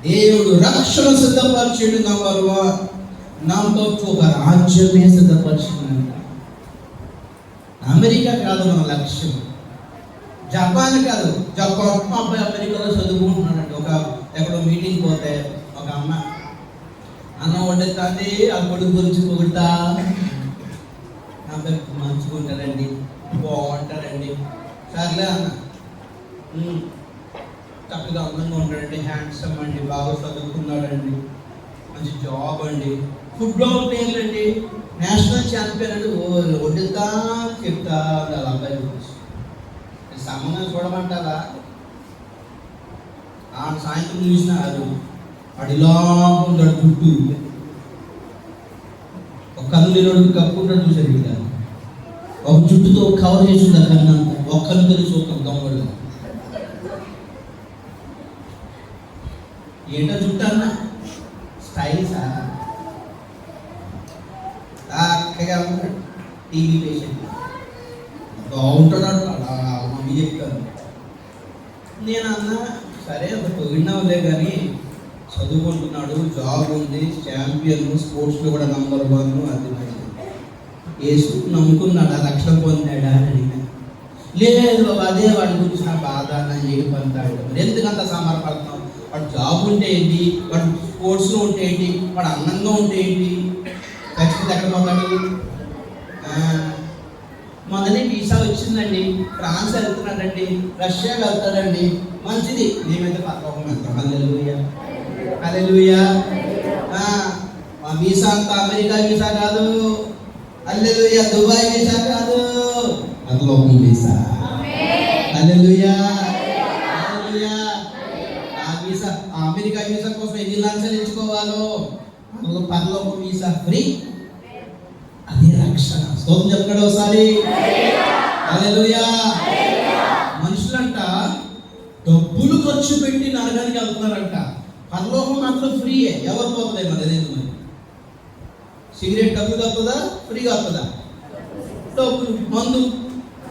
దేవుడు రక్షణ సిద్ధపరిచాడు. నంబర్ 1. నంబర్ 2, ఒక రాజ్యమే సిద్ధపరిచిందంట. అమెరికా కాదు మన లక్ష్యం, జపాన్ కాదు. జపాన్ మా అబ్బాయి అమెరికాలో చదువుకుంటున్నాడంటే, ఒక ఎక్కడో మీటింగ్ పోతే ఒక అమ్మ అన్నం వండుతుంది, ఆ కొడుకు గురించి పొగుడుతా, నా అబ్బాయి మంచుకుంటారండి, బాగుంటారండి. సర్లే అన్న, చక్కగా అందంగా ఉంటాడండి, హ్యాండ్సమ్ అండి, బాగా చదువుకున్నాడండి, మంచి జాబ్ అండి, ఫుట్బాల్ ప్లేయర్ అండి, నేషనల్ ఛాంపియన్ అండి. వండుతా చెప్తా ఉండాలి అబ్బాయి గురించి. సంబంధం చూడమంటారా? ఆ సాయంత్రం చూసినారు, అడిలా ఉంటాడు, చుట్టూ ఒక కన్ను లేనోడు కప్పుకుంటాడు, చూసారు ఇక్కడ ఒక చుట్టుతో కవర్ చేసి ఉంటారు కన్నంతా, ఒక్కరిని తెలిసి ఒక దొంగడు. ఏంటో చుట్టూ అన్న స్టైల్సా? చక్కగా ఉంటాడు, టీవీ పేషెంట్ బాగుంటాడు అలా మమ్మీ చెప్తాను. నేను అన్న సరే ఒక పొగిడినవులే కానీ చదువుకుంటున్నాడు, జాబ్ ఉంది, ఛాంపియన్, స్పోర్ట్స్లో కూడా నంబర్ 1, అది యేసు నమ్ముకున్నాడా, రక్షణ పొందాడా అని అడిగినా. లేదు అదే వాడి గురించి నా బాధ, నా ఏడు పొందాడు. మరి ఎందుకంత సమర్పడుతున్నావు? వాడు జాబ్ ఉంటే ఏంటి, వాడు స్పోర్ట్స్లో ఉంటే ఏంటి, వాడు అందంగా ఉంటే ఏంటి, ఖచ్చితంగా ఎక్కడ పోతాడు? మొదటి వీసా వచ్చిందండి, ఫ్రాన్స్ వెళ్తున్నాడండి, రష్యా వెళ్తాడండి, మంచిది, మేమైతే పరలోకం వెళ్తాం. హల్లెలూయా, హల్లెలూయా. మా వీసా అంతా అమెరికా వీసా కాదు, హల్లెలూయా, దుబాయ్ వీసా కాదు, పరలోకం వీసా. హల్లెలూయా, హల్లెలూయా. ఆ వీసా, ఆ అమెరికా వీసా కోసం ఎన్ని లంచాలు ఇచ్చుకోవాలో, పరలోకం వీసా ఫ్రీ. అదే రక్షణ. స్తోత్రం చెప్పండి ఒకసారి. హల్లెలూయా. మనుషులంట డబ్బులు ఖర్చు పెట్టి నరకానికి వెళ్తున్నారంట, పరలోకం మాత్రం ఫ్రీయే. ఎవరు పోతుంది మరి? అదే మరి సిగరెట్ డబ్బులు వస్తుందా, ఫ్రీగా వస్తుందా? డబ్బులు. మందు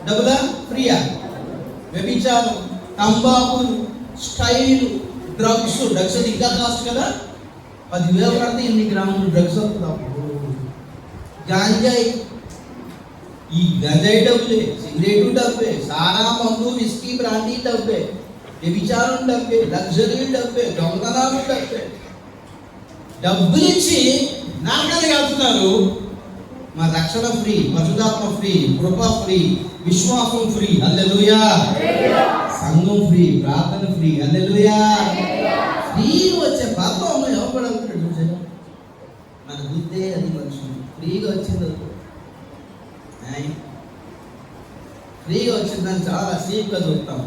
డబ్బులా, ఫ్రీయా? వ్యభిచారం, తంబాకులు, స్టైల్, డ్రగ్స్ అది ఇంకా కాస్ట్ కదా. 10,000 కడితే 8 గ్రాములు డ్రగ్స్ వస్తుందా? గాంజాయి, ఈ గంజాయి డబ్బులే, సిగరెట్ డబ్బే, సారా, మందు, విస్కీ, బ్రాండీ డబ్బే, వ్యభిచారం డబ్బే, లగ్జరీ డబ్బే, దొంగతనాలు డబ్బే. డబ్బులు ఇచ్చి నరకానికి వెళ్తున్నారు. మా రక్షణ ఫ్రీ, పరిశుద్ధాత్మ ఫ్రీ, కృప ఫ్రీ, విశ్వాసం ఫ్రీ. హల్లెలూయా. సంఘం ఫ్రీ, ప్రార్థన ఫ్రీ. హల్లెలూయా. ఫ్రీ వచ్చే పాపంలో ఎవరు పడుతున్నాడు చూసారా? మన బుద్ధే అది మనుషులు. ఫ్రీగా వచ్చింది, ఫ్రీగా వచ్చిందని చాలా చీప్గా చూస్తాం.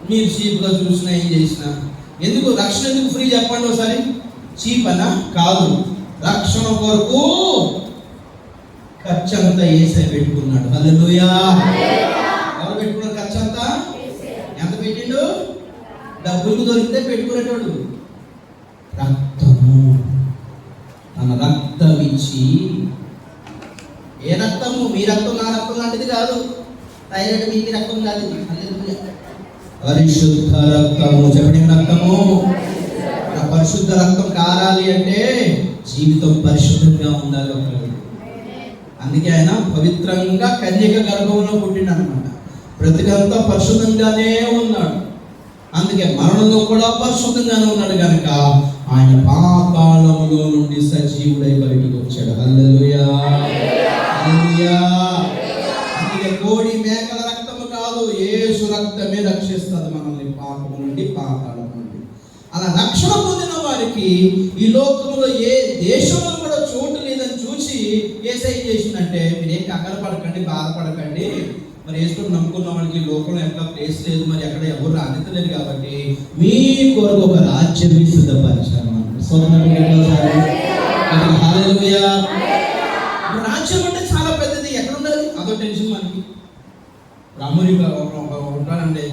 మీరు చీప్గా చూసినా ఏం చేసినా ఎందుకు? రక్షణ ఎందుకు ఫ్రీ చెప్పండి ఒకసారి. చీప్ అనా? కాదు. రక్షణ కొరకు ఖర్చు అంతా యేసే పెట్టుకున్నాడు. హల్లెలూయా. ఎవరు పెట్టుకున్నారు ఖర్చు అంతా? ఎంత పెట్టిండు? డబ్బులు దొరికితే పెట్టుకునేటోడు. రక్తము, తన రక్తం ఇచ్చి. ఏ రక్తము? మీ రక్తం నా రక్తం లాంటిది కాదు. థైరాయిడ్ మీ రక్తం కాదు. పరిశుద్ధ రక్తము. చెప్పండి, రక్తము. పరిశుద్ధ రక్తం కారాలి అంటే జీవితం పరిశుద్ధంగా ఉండాలి. అందుకే ఆయన పవిత్రంగా కన్యక గర్భంలో పుట్టిండు అనమాట. బ్రతికంతా పరిశుద్ధంగానే ఉన్నాడు. అందుకే మరణంలో కూడా పరిశుద్ధంగానే ఉన్నాడు కనుక ఆయన పాతాళములో నుండి సజీవుడై బయటికి వచ్చాడు. హల్లెలూయా, హల్లెలూయా. అందుకే కోడి మేకల రక్తము కాదు, యేసు రక్తమే రక్షిస్తుంది మనల్ని పాపము నుండి, పాతాళం నుండి. అలా రక్షణ పొందిన వారికి ఈ లోకంలో ఏ దేశంలో కూడా చోటు లేదని చూసి యేసయ్య చేసిందంటే, మీరేం కంగారు పడకండి, బాధపడకండి. మరి యేసుని నమ్ముకున్న వాళ్ళకి లోకంలో ఎక్కడ ప్లేస్ లేదు, మరి ఎక్కడ ఎవరు రానితలేదు కాబట్టి మీ కొరకు ఒక రాజ్యం సిద్ధపరిచారు. హల్లెలూయా. రాజ్యం అంటే చాలా పెద్దది. ఎక్కడ ఉండాలి? అదో టెన్షన్ మనకి. అమెరికా ఉంటానండి,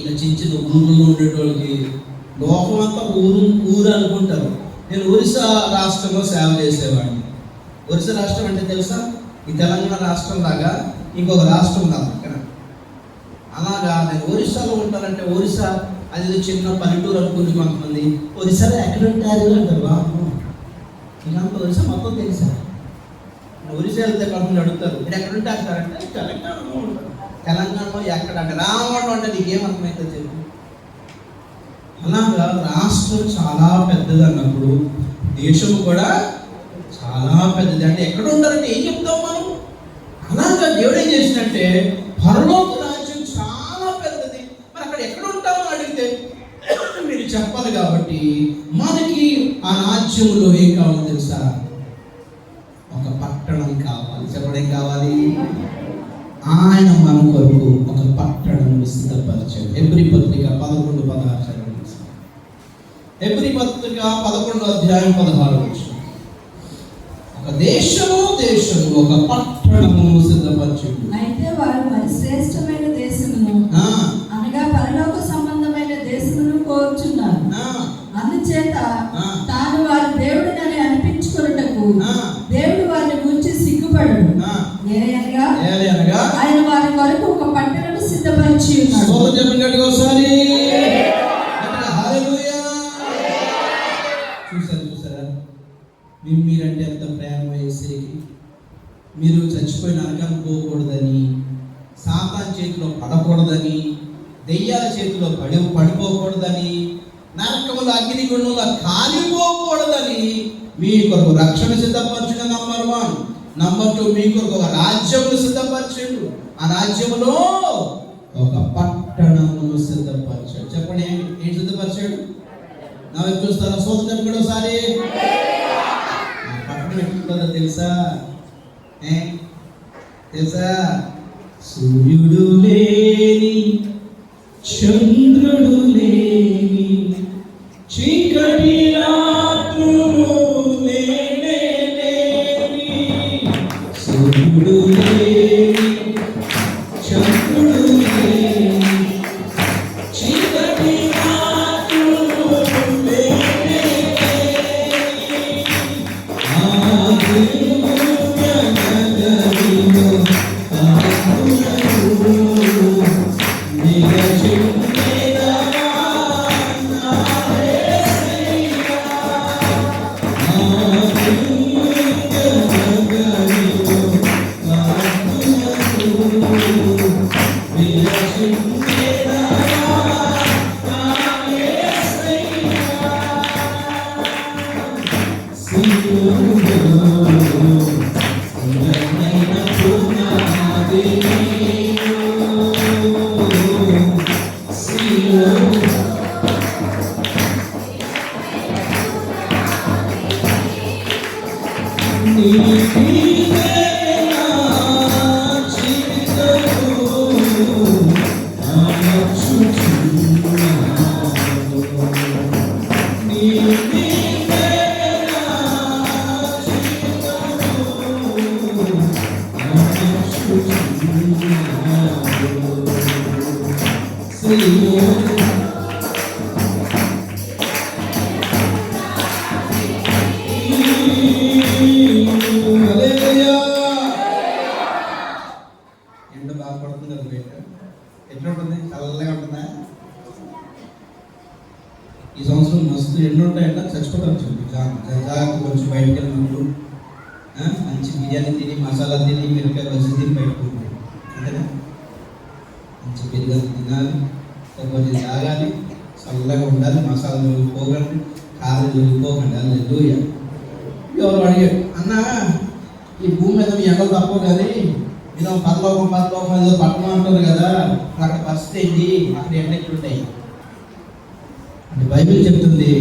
ఇలా చిన్న చిన్న ఊళ్ళో ఉండేటోళ్ళకి లోకం అంతా ఊరు అనుకుంటారు. నేను ఒరిస్సా రాష్ట్రంలో సేవ చేసేవాడిని. ఒరిస్సా రాష్ట్రం అంటే తెలుసా? ఈ తెలంగాణ రాష్ట్రం లాగా ఇంకొక రాష్ట్రం కాదు ఇక్కడ. అలాగా నేను ఒరిస్సాలో ఉంటానంటే ఒరిస్సా అది చిన్న పల్లెటూరు అనుకుంది కొంతమంది. ఒరిస్సాలో ఎక్కడ ఉంటారు అంటారు. బాబు ఇలాంటి ఒరిస్సా మొత్తం తెలుసా? ఒరిస్సా వెళ్తే కొంతమంది అడుగుతారు, మీరు ఎక్కడ ఉంటే అంటారంటే తెలంగాణలో ఉంటారు. తెలంగాణలో ఎక్కడ అంటే రావడం అంటే నీకేమర్థమైతే చెప్పు. అలాగా రాష్ట్రం చాలా పెద్దది అన్నప్పుడు దేశం కూడా చాలా పెద్దది. అంటే ఎక్కడ ఉంటారంటే ఏం చెప్తాం మనం? అలాగా దేవుడు ఏం చేసినట్టే పరలోక రాజ్యం చాలా పెద్దది. మరి అక్కడ ఎక్కడ ఉంటామని అడిగితే మీరు చెప్పాలి. కాబట్టి మనకి ఆ రాజ్యంలో ఏం కావాలో తెలుసా? ఒక పట్టణం కావాలి. చెప్పడం కావాలి. ఆయన మన కొరకు ఒక పట్టణం సిద్ధపరిచాడు. హెబ్రీ పత్రిక 11:16. హెబ్రీ పత్రిక 11:16. ఒక దేశము ఒక పట్టణము సిద్ధపరిచాడు. అయితే వారు మరి శ్రేష్టమైన దేశమును అనగా పరలోక సంబంధమైన దేశమును కోరుచున్నారు. అందుచేత తాను వారి దేవుడిని అనిపించుకొనుటకు దేవుడు వారిని గురించి సిగ్గుపడడు. ఆయన వారి కొరకు ఒక పట్టణము సిద్ధపరిచి ఉన్నాడు. చూసారా మీరంటే ఎంత ప్రేమ వేసేకి. మీరు చచ్చిపోయి నరకానికి పోకూడదని, సాతాను చేతిలో పడకూడదని, దెయ్యాల చేతిలో పడిపోకూడదని, నరకముల అగ్నిగుండంలో కాలిపోకూడదని మీ కొరకు రక్షణ సిద్ధపరచిన నంబర్ 1. నంబర్ 2, మీ కొరకు ఒక రాజ్యమును సిద్ధపరచాడు. ఆ రాజ్యములో ఒక పట్టణమును సిద్ధపరచాడు. చెప్పండి, ఏం సిద్ధపరిచాడు? నా వైపు చూస్తారా? సోదరు చెప్పండి ఒకసారి. పట్టణం ఎట్లుంటుందో తెలుసా? సూర్యుడు లేని, చంద్రుడు లేని, చీకటి రాత్రులు లేని, సూర్యుడు లేని, చంద్రుడు లేని, చీకటి రాత్రులు లేని, ఎండ బాగా పడుతుంది కదా బయట. ఎట్లా ఉంటుంది? చల్లగా ఉంటుందా? ఈ సంవత్సరం మస్తు ఎండ ఉంటాయంట, చచ్చిపోతారు. జాగ్రత్త. కొంచెం బయటకు వెళ్ళినప్పుడు మంచి బిర్యానీ తిని, మసాలా తిని, మిరపకాయ బజ్జీ తిని బయటకు ఉంటాయి. అంతేనా? మంచి బిర్యానీ తినాలి, కొబ్బరి తాగాలి, చల్లగా ఉండాలి, మసాలా పోకండి, కారం పోకండి. హల్లెలూయా. ఎవరు అడిగారు, అన్న ఈ భూమి మీద మీ ఎండలు తప్పవు కానీ ఏదో పరలోకం ఏదో పట్టణం అంటారు కదా, అక్కడ పరిస్థితి ఏంటి? అక్కడ ఎండ ఎట్లుంటాయి అంటే బైబిల్ చెప్తుంది,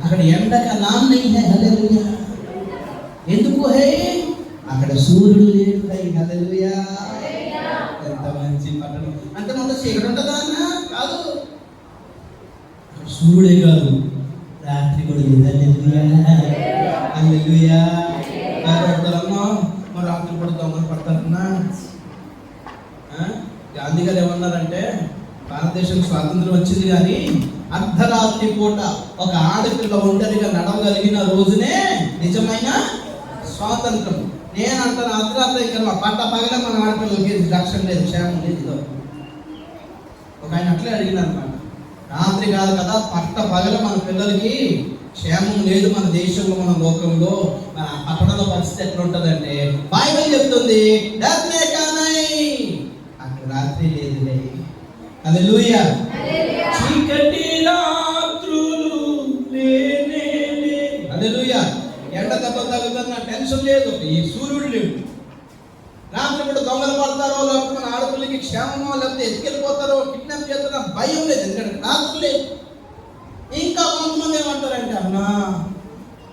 అక్కడ ఎండక నాన్నయ్య. హల్లెలూయా. ఎందుకు? అక్కడ సూర్యుడు లేడు. హల్లెలూయా. ఎంత మంచి పట్టణం. అంటే మొత్తం చీకటి ఉంటుందా అన్న? కాదు, సూర్యుడే కాదు, రాత్రి కూడా లేదు. హల్లెలూయా. పడతారమ్మా, మరి రాత్రి కూడా దొంగలు పడతారన్నా. గాంధీ గారు ఏమన్నారంటే, భారతదేశం స్వాతంత్రం వచ్చింది కానీ అర్ధరాత్రి పూట ఒక ఆడపిల్ల ఒంటరిగా నడవగలిగిన రోజునే నిజమైన స్వాతంత్రం. నేను అంటాను, అర్ధరాత్రి ఇక్కడ పట్ట పగల మన ఆడపిల్లలకి రక్షణ లేదు, క్షేమం లేదు. ఒక ఆయన అట్లే అడిగినారు అనమాట. రాత్రి కాదు కదా, పట్ట పగల మన పిల్లలకి క్షేమం లేదు. మన దేశంలో, మన లోకంలో, మన పట్టణంలో పరిస్థితి ఎట్లా ఉంటుందంటే బైబిల్ చెప్తుంది అక్కడ రాత్రి లేదులే. హల్లెలూయా. చీకటి రాత్రులు లేనే లేదు. హల్లెలూయా. ఎండ దెబ్బ తగ్గుతున్న టెన్షన్ లేదు, ఈ సూర్యుడు లేడు. రాత్రి కూడా దొంగలు పడతారో, లేకపోతే మన ఆడపిల్లకి క్షేమమో, లేకపోతే ఎత్తుకెళ్ళిపోతారో, కిడ్నాప్ చేస్తారో భయం లేదు. ఎందుకంటే రాత్రి లేదు. ఇంకా కొంతమంది ఏమంటారంటే అన్నా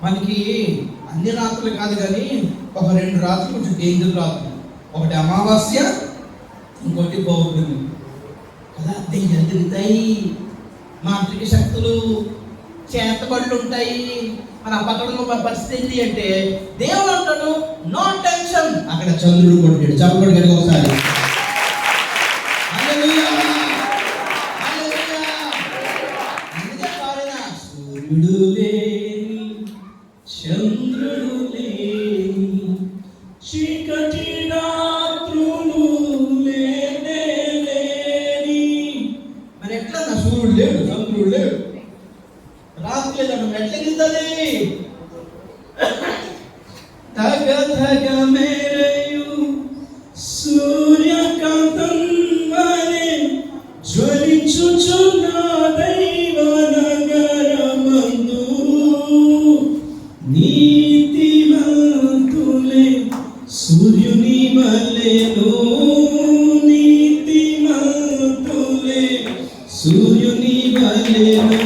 మనకి అన్ని రాత్రులు కాదు కానీ ఒక 2 రాత్రులు కొంచెం డేంజర్ రాత్రులు. ఒకటి అమావాస్య, ఇంకోటి పౌర్ణమి కదా. దెయ్యాలు తిరుగుతాయి, మాంత్రిక శక్తులు, చేతబడులు ఉంటాయి. మన పక్కన పరిస్థితి ఏంటి అంటే దేవుడు అంటాడు నో టెన్షన్. అక్కడ చంద్రుడు కొట్టాడు. చంద్రుడు కనుక ఒకసారి సూర్యుడు లేని, చంద్రుడు లేని, చీకటి రాత్రులు లేనే లేని. మరి ఎట్లా నా సూర్యుడు లేడు, చంద్రుడు లేడు, రాత్రి లేదంటే ఎట్లా గిద్దది? తగ తగ మేరయు సూర్యకాంతం వలె జ్వలించుచున్న దైవ నగరమందు నీతిమంతులే సూర్యుని వలెను, నీతిమంతులే సూర్యుని వలెను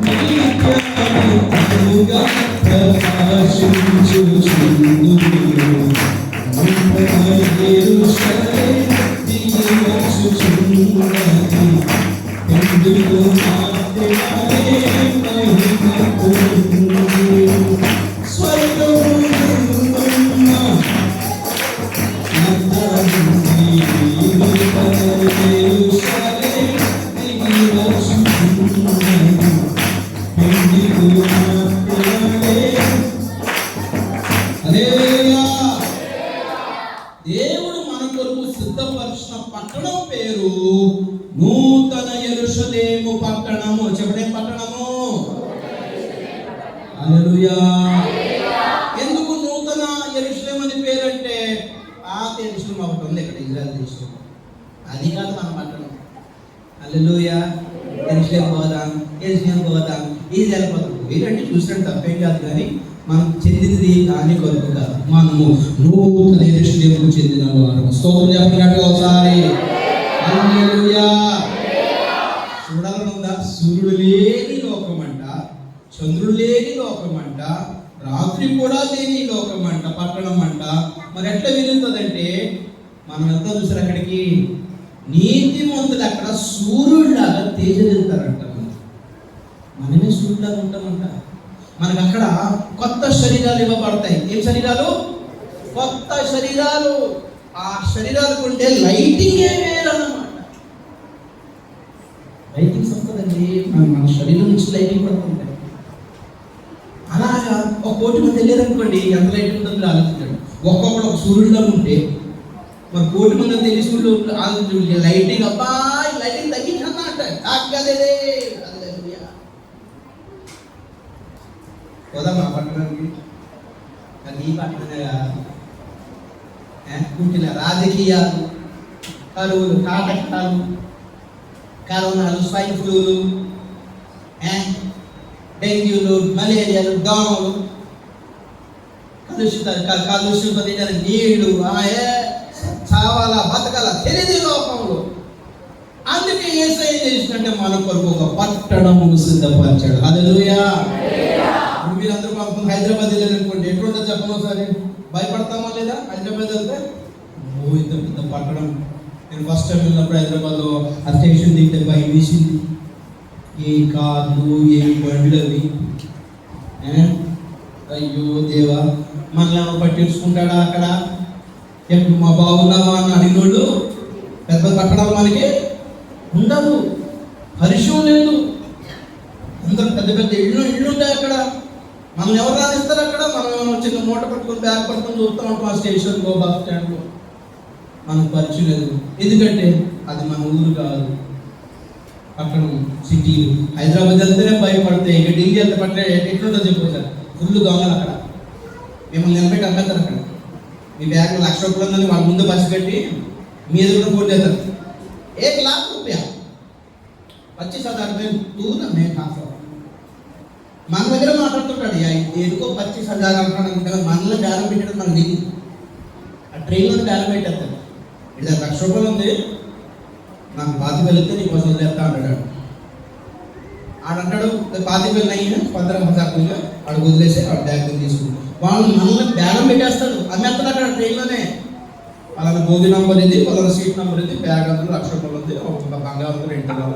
నిత్యముగా ప్రకాశించుచుందురు. యెరూషలేము దిగివచ్చుచున్నది, ఎందుకు మాత్రమే మహిమ పొందును. స్వర్గమున నత్తరుంది యెరూషలేము దిగివచ్చుచున్నది, ఎందుకు మాత్రమే. హల్లెలూయా. దేవుడు మన కొరకు సిద్ధపరిచిన పట్టణం పేరు నూతన యెరూషలేము పట్టణము. చెప్పడే పట్టణము. హల్లెలూయా. ఎందుకు నూతన యెరూషలేము అని పేరు అంటే పాత యెరూషలేము ఒకటి ఉంది ఇక్కడ ఇజ్రాయెల్ దేశం, అది కాదు మన పట్టణం. హల్లెలూయా. యెరూషలేము పోదాం, యెరూషలేము పోదాం, ఇజ్రాయెల్ పోదాం. వీరంటే చూసినట్టు తప్పేం కాదు, కానీ మనం చెందినది దాని కొరకు కాదు. మనము నూతన యెరూషలేముకు చెందిన వారు. స్తోత్రం చెప్పినట్టు ఒకసారి. హల్లెలూయా. చూడాలనుందా? సూర్యుడు లేని లోకం అంట, చంద్రుడు లేని లోకం అంట, రాత్రి కూడా లేని లోకం అంట, పట్టణం అంట. మరి ఎట్లా విలుతుందంటే మనం ఎంత చూసారు అక్కడికి నీతిమంతులు అక్కడ సూర్యుడిలాగా తేజరిల్తారంట. మనమే సూర్యుడిలాగా ఉంటామంట. మనకు అక్కడ కొత్త శరీరాలు ఇవ్వబడతాయి. ఏం శరీరాలు? కొత్త శరీరాలు. ఆ శరీరాలకు ఉండే లైటింగ్ వేరన్నమాట. లైటింగ్స్ వస్తుందండి, మన శరీరం నుంచి లైటింగ్ పడుతుంటాయి. అలాగా ఒక 1,000,000 మంది వెళ్ళారనుకోండి, ఎంత లైటింగ్ ఉంటుందో ఆలోచించండి. ఒక్కొక్కడు ఒక సూర్యుడిలో ఉంటే మరి 1,000,000 మంది తెలియ సూర్యుడు ఆలోచించండి. లైటింగ్ అబ్బాయి లైటింగ్ తగ్గించన్నా అంటారు. తాగలేదే. పోదాం ఆ పట్టణానికి. కానీ ఈ పట్టణమే కాదు. పుట్టిన రాజకీయాలు, కరువులు, కాటకాలు, కరోనాలు, స్వైన్ ఫ్లూలు, డెంగ్యూలు, మలేరియాలు, దోమలు, కలుషిత నీళ్లు, చావాలా బతకాల తెలియదు లోకంలో. అందుకే యేసయ్య చేసినట్టే మన కొరకు ఒక పట్టణమును సిద్ధపరిచాడు. హల్లెలూయా. మీరందరూ కొంతమంది హైదరాబాద్ వెళ్ళారనుకోండి, ఎట్లుంటుంది చెప్పను సరే, భయపడతామా లేదా? హైదరాబాద్ వెళ్తే ఇంత పెద్ద పట్టణం. నేను ఫస్ట్ టైం వెళ్ళినప్పుడు హైదరాబాద్లో ఆ స్టేషన్ దిగితే భయం వేసింది. ఏ కార్లు, ఏ బండ్లు అవి. అయ్యో దేవా, మనల్ని ఏమో పట్టించుకుంటాడా అక్కడ? ఎప్పుడు మా బాగున్నావా అని అడిగినోళ్ళు పెద్ద పట్టణాలు మనకి ఉండదు. పరిచయం లేదు. అందరూ పెద్ద పెద్ద ఇళ్ళు ఉంటాయి అక్కడ. మనం ఎవరు రానిస్తారు అక్కడ? మనం చిన్న మూట పట్టుకొని బ్యాగ్ పట్టుకొని చూస్తూ ఉంటాం ఆ స్టేషన్లో, బస్ స్టాండ్లో. మనకు పరిచయం లేదు. ఎందుకంటే అది మన ఊరు కాదు. పట్టణం సిటీలు. హైదరాబాద్ వెళ్తేనే భయపడితే ఇక ఢిల్లీ వెళ్తే పట్ల ఎట్లుందో చెప్పొచ్చారు. ఫుల్ దొంగలు అక్కడ, మిమ్మల్ని నిలబెట్టి అమ్మేస్తారు. అక్కడ మీ బ్యాగ్లో ₹1,00,000 ఉందని వాళ్ళ ముందు బస్సు కట్టి మీ ఎదురుగా ఫోన్ చేస్తారు. ₹1,00,000 ₹25,000 తూన మేము కాదు. మన దగ్గర మాట్లాడుతుంటాడు ఎందుకో 25,000 అంటున్నాడు. మనలో బేరం పెట్టడం మనకు తెలియదు. ఆ ట్రైన్లో బేరం పెట్టేస్తాడు. ఇది ₹1,00,000 ఉంది, నాకు 25,000 ఇస్తే నీకు కోసం వదిలేస్తా అంటాడు. ఆడంటాడు 25,000 అయ్యినా 15,000 వాడు వదిలేసి వాడు బ్యాగ్ తీసుకుంటాడు. వాళ్ళు మనల్ని బేరం పెట్టేస్తాడు, అమ్మేస్తాడు అక్కడ ట్రైన్లోనే. వాళ్ళ భోగి నంబర్ ఇది, వాళ్ళ సీట్ నంబర్ ఇది, బ్యాగ్ అందులో ₹1,00,000 ఉంది, ఒక బంగారం $2,000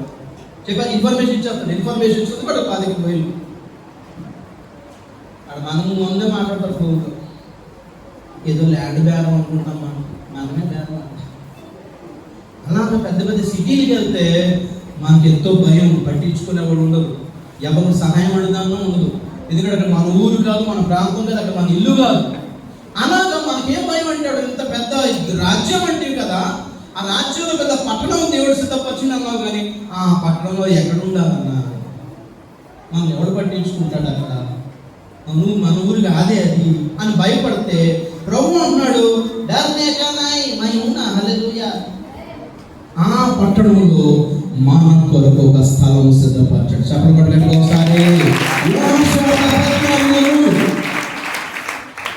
చెప్పి ఇన్ఫర్మేషన్ ఇచ్చేస్తాడు. ఇన్ఫర్మేషన్ ఇచ్చేది వాడు 15,000. అక్కడ మనం ముందే మాట్లాడతారు ఫోన్లో. ఏదో ల్యాండ్ బేరం అనుకుంటాం, మనమే బేరం. అలాగే పెద్ద పెద్ద సిటీలకు వెళ్తే మనకి ఎంతో భయం, పట్టించుకునేవాడు ఉండదు, ఎవరు సహాయం అడుగుదామో ఉండదు. ఎందుకంటే అక్కడ మన ఊరు కాదు, మన ప్రాంతం కాదు, అక్కడ మన ఇల్లు కాదు. అలాగా మనకేం భయం అంటాడు, ఇంత పెద్ద రాజ్యం అంటే కదా, ఆ రాజ్యంలో పెద్ద పట్టణం దేవుడు సిద్ధపరిచింది అన్నావు, కానీ ఆ పట్టణంలో ఎక్కడ ఉండాలన్నా మనం ఎవడు పట్టించుకుంటాడు? అక్కడ మన ఊరు కాదే అది అని భయపడితే ప్రభు అంటున్నాడు, ఆ పట్టణంలో మన కొరకు ఒక స్థలం సిద్ధపరచాడు. చెప్పలు పట్టుకంటే ఒకసారి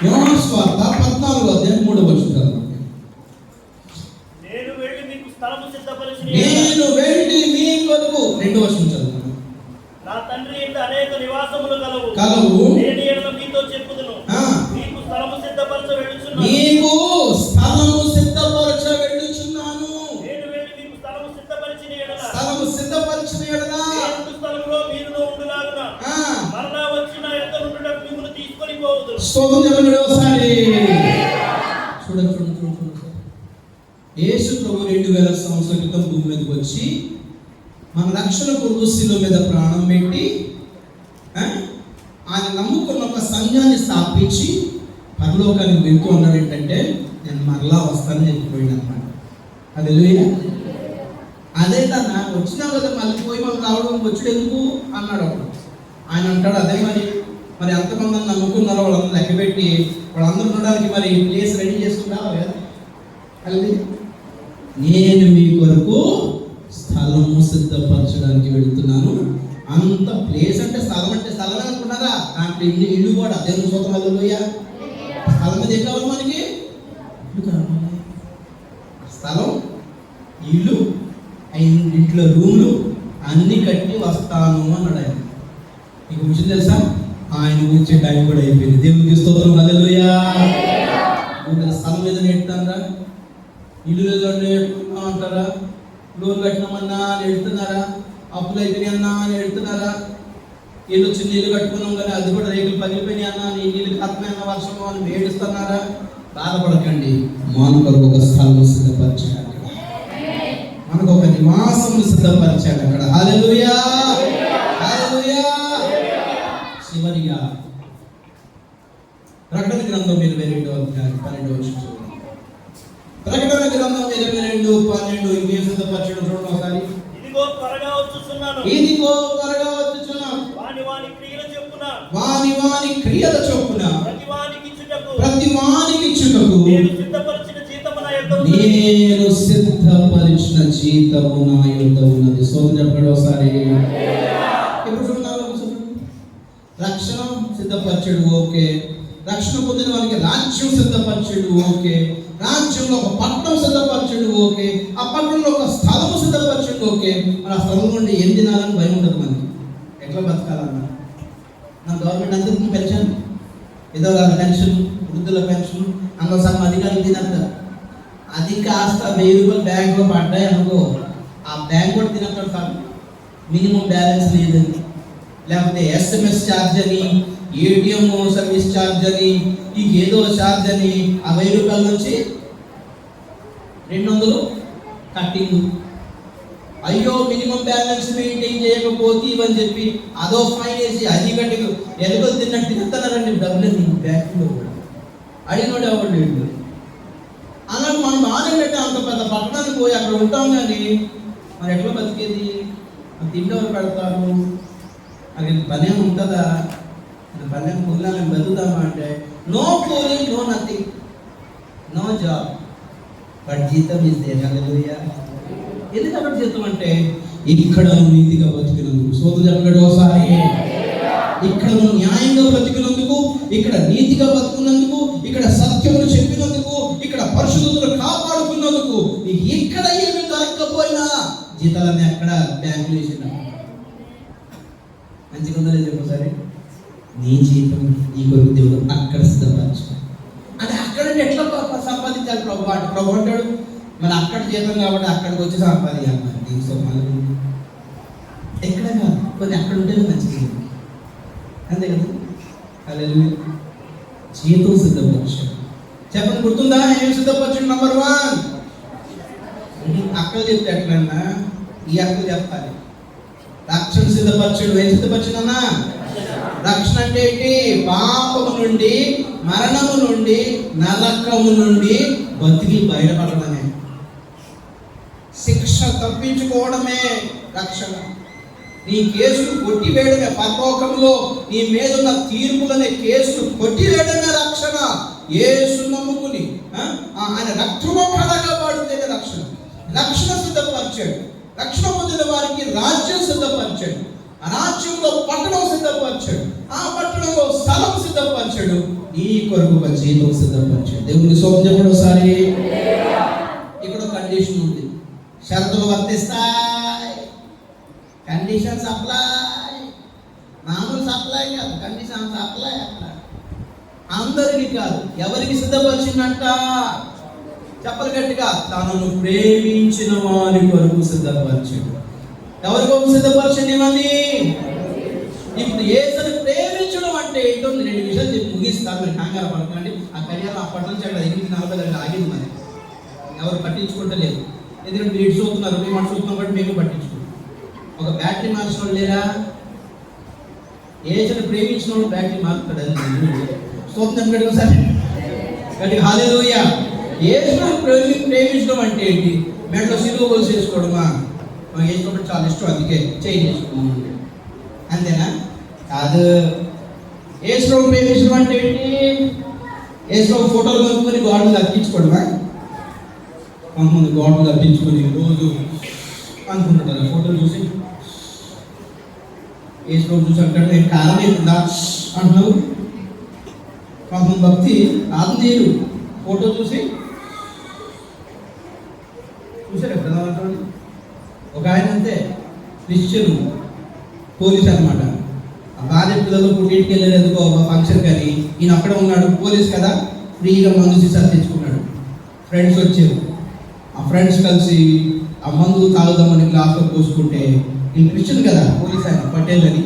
యోహాను సువార్త 14:3 నేను వెళ్ళి మీ కొరకు 2 చదువు. నా తండ్రి ఇంట అనేక నివాసములు కలవు, నేను ఎడల మీతో చెప్పుదును. మీకు స్థలము సిద్ధపరచ వెళ్ళుచున్నాను. నేను వెళ్ళి మీకు స్థలము సిద్ధపరిచిన ఎడల స్థలంలో మీరును ఉండులాగున మరలా వచ్చి నా యొద్ద నుండుటకు మిమ్మును తీసుకొని పోవుదును. చూడండి. యేసు ప్రభు 2000 సంవత్సరాల క్రితం భూమి మీదకి వచ్చి మన రక్షణ కొరకు శిలువ మీద ప్రాణం పెట్టి ఆయన నమ్ముకున్న ఒక సంఘాన్ని స్థాపించి పరలోకానికి వెళ్తూ ఉన్నాడు. ఏంటంటే నేను మరలా వస్తానని చెప్పిపోయింది అనమాట. హల్లెలూయా. అదే తన వచ్చినా కదా మళ్ళీ పోయి మనం రావడం వచ్చుడు ఎందుకు అన్నాడు. అప్పుడు ఆయన అంటాడు, అదే మరి ఎంతమంది నమ్ముకున్నారో వాళ్ళందరూ లెక్క పెట్టి వాళ్ళందరూ ఉండడానికి మరి ప్లేస్ రెడీ చేసుకుంటావా కదా. అది నేను మీ కొరకు స్థలము సిద్ధపరచడానికి వెళుతున్నాను. అంత ప్లేస్ అంటే స్థలం అనుకున్నారా? దాంట్లో ఇల్లు కూడా దేవుని స్తోత్రం. హల్లెలూయా. స్థలం మీద ఏం కావాలి మనకి? స్థలం, ఇల్లు, ఇంట్లో రూమ్లు అన్ని కట్టి వస్తాను అన్నాడు ఆయన. మీకు విషయం తెలుసా? ఆయన వచ్చే టైం కూడా అయిపోయింది. దేవునికి స్తోత్రం. హల్లెలూయా. స్థలం మీద నెట్టుతారా? ఇల్లు నేర్చుకున్నాం అంటారా? లోన్ కట్టినామన్నా నేడుతున్నారా? అప్పులు అయిపోయినాయన్నా నేడుతున్నారా? ఇల్లు చిన్న ఇల్లు కట్టుకున్నాం కానీ అది కూడా రేకులు పగిలిపోయినాయి అన్నా, నీ నీళ్ళు కత్తమైన వర్షం అని వేడుస్తున్నారా? బాధపడకండి. మనకు ఒక స్థలం సిద్ధపరిచాడు, మనకు ఒక నివాసం సిద్ధపరిచాడు అక్కడ. హల్లెలూయా. చివరిగా ప్రకటన గ్రంథం 22:12. ప్రకటన గ్రంథం 22:12 ఇంకేం సిద్ధపరచడం చూడండి ఒకసారి. ఇదిగో త్వరగా వచ్చుచున్నాను. వాని క్రియల చొప్పున ప్రతి వానికి ఇచ్చుటకు నేను సిద్ధపరిచిన జీతము నా యొద్ద ఉన్నది. స్తోత్రం చెప్పండి ఒకసారి. ఎప్పుడు చూడాలి? రక్షణ సిద్ధపరచడు, ఓకే. రక్షణ పొందిన వారికి రాజ్యం సిద్ధపరచడు, ఓకే. రాజ్యంలో ఒక పట్టణం సిద్ధపరచడు, ఓకే. ఆ పట్టణంలో ఒక స్థలము సిద్ధపరచడు, ఓకే. మరి ఆ స్థలం నుండి ఏం తినాలని భయం ఉండదు మనకి. ఎట్లా బతకాలన్నా నా గవర్నమెంట్ అందరికీ పెన్షన్, ఏదో పెన్షన్, వృద్ధుల పెన్షన్, అందులో సగం అధికారులు తినేస్తారు. అది కాస్త ₹1000 బ్యాంకులో పడ్డాయి అనుకో, ఆ బ్యాంక్ కూడా తినేస్తాడు సార్. మినిమం బ్యాలెన్స్ లేదని, లేకపోతే SMS ఛార్జ్ అని, ATM సర్వీస్ ఛార్జ్ అని, ఏదో ఛార్జ్ అని, ఆ ₹1000 నుంచి 200 కట్టింగ్. అయ్యో మినిమం బ్యాలెన్స్ మెయింటైన్ చేయకపోతే ఇవని చెప్పి అదో ఫైన్ వేసి అది కట్టి ఎదుగు తిన్నట్టు తింటున్నారండి. డబ్బులు బ్యాంకులో కూడా అడిగినోడు ఎవరు లేడు. అలాగే మనం బాధపడితే అంత పెద్ద పట్టణానికి పోయి అక్కడ ఉంటాం, కానీ మరి ఎట్లా బతికేది? తిండి ఎవరు పెడతారు, అది పనే ఉంటుందా, పనే ముందులా మేము బతుకుతామా అంటే no coolie, no nothing, no job, but జీతం ఇస్తే హల్లెలూయా. ఎందుకంటే జీతం అంటే ఇక్కడ నీతిగా బతికినందుకు, సోదరు చెప్పండి ఒకసారి, ఇక్కడ నువ్వు న్యాయంగా బ్రతికినందుకు, ఇక్కడ నీతిగా బతుకున్నందుకు, ఇక్కడ సత్యమును చెప్పినందుకు, ఇక్కడ పరిశుద్ధతను కాపాడుకున్నందుకు, నీకు ఇక్కడ ఏమి దొరక్కపోయినా జీతాలన్నీ అక్కడ బ్యాంకులు వేసిన మంచిగా ఉందా లేదు ఒకసారి. నీ జీతం నీ కొరకు దేవుడు అక్కడ సిద్ధపరచు. అంటే అక్కడ ఎట్లా సంపాదించాలి ప్రభు అంటే ప్రభు అంటాడు మరి అక్కడ జీతం కాబట్టి అక్కడికి వచ్చి సంపాదించాలి. ఎక్కడ కాదు, కొన్ని అక్కడ ఉంటేనే మంచిది, అంతే కదా. హల్లెలూయా. జీతం సిద్ధపరచాడు. చెప్పండి, గుర్తుందా ఏం సిద్ధపరచాడు? నంబర్ 1 అక్కడ చెప్తే ఎట్లన్నా ఈ అక్కడ చెప్పాలి. రక్షణ సిద్ధపరచాడు. ఏం సిద్ధపరచాడన్నా? రక్షణ అంటే ఏంటి? పాపము నుండి, మరణము నుండి, నరకము నుండి బతికి బయటపడడమే, శిక్ష తప్పించుకోవడమే రక్షణ. నీ కేసులు కొట్టివేయడమే, పరలోకంలో నీ మీద ఉన్న తీర్పులనే కేసులు కొట్టివేయడమే రక్షణ. యేసు నమ్ముకుని ఆయన రక్తము కడగా పడితేనే రక్షణ. రక్షణ సిద్ధపరిచాడు. రక్షణ పొందిన వారికి రాజ్యం సిద్ధపరిచాడు. ఆ రాజ్యంలో పట్టణం సిద్ధపరిచాడు. ఆ పట్టణంలో స్థలం సిద్ధపరిచాడు. ఈ కొరకు ఒక జీవితం సిద్ధపరిచాడు. దేవుని స్తోత్రం చెప్పండి ఒకసారి. ఇక్కడ కండిషన్ ఉంది, షరతులు వర్తిస్తాయి, కండిషన్స్ అప్లై. మామూలు సప్లై కాదు, కండిషన్స్ అప్లై. అట్లా అందరికీ కాదు. ఎవరికి సిద్ధపరిచిందంట? చెప్పలు గట్టిగా, తనను ప్రేమించిన వారి కొరకు సిద్ధపరిచాడు. ఎవరి కొరకు సిద్ధపరిచండి ఇవన్నీ? ఇప్పుడు యేసుని ప్రేమించడం అంటే ఏంటో 2 విషయాలు చెప్పి ముగిస్తాను. మీరు కంగారు పడకండి. ఆ కళ్యాణం అప్పటి నుంచి అక్కడ 8:40 ఆగింది. మరి ఎవరు పట్టించుకుంటలేదు, ఎందుకంటే మీరు ఇటు చూస్తున్నారు, మేము అటు చూస్తున్నాం కాబట్టి మేము పట్టించుకుంటాం. ఒక బ్యాటరీ మార్చిన వాళ్ళు లేరా? యేసుని ప్రేమించిన వాళ్ళు బ్యాటరీ మారుతాడు. స్తోత్రం గట్టిగా సరే గట్టిగా హల్లెలూయా. యేసుని ప్రేమించడం అంటే ఏంటి? మెడలో సిలువ గొలుసు వేసుకోవడమా? మాకు వేసుకోవడం చాలా ఇష్టం, అందుకే చేయి చేసుకున్నాం, అంతేనా? కాదు. యేసుని ప్రేమించడం అంటే ఏంటి? యేసుని ఫోటోలు కనుక్కొని గోడలు తప్పించుకోవడమా? కొంతమంది గోడలు తప్పించుకొని రోజు అనుకుంటుంటారు ఫోటోలు చూసి. యేసుని చూసి అంటాడు నేను కాలం ఏంటుందా అంటున్నావు. కొంతమంది భక్తి ఆత్మీయులు ఫోటో చూసి చూసారు ఎప్పుడన్నా అంటాడు. ఒక ఆయన అంతే, క్రిస్టియన్ పోలీస్ అనమాట. భార్య పిల్లలు పుట్టింటికి వెళ్ళారు ఎందుకో ఫంక్షన్, కానీ ఈయన అక్కడ ఉన్నాడు, పోలీస్ కదా, ఫ్రీగా మందు సీసాలు తెచ్చుకున్నాడు. ఫ్రెండ్స్ వచ్చారు, ఆ ఫ్రెండ్స్ కలిసి ఆ మందు తాగుదామని గ్లాస్లో పోసుకుంటే ఈయన క్రిస్టియన్ కదా, పోలీస్ ఆయన పటేల్ అని,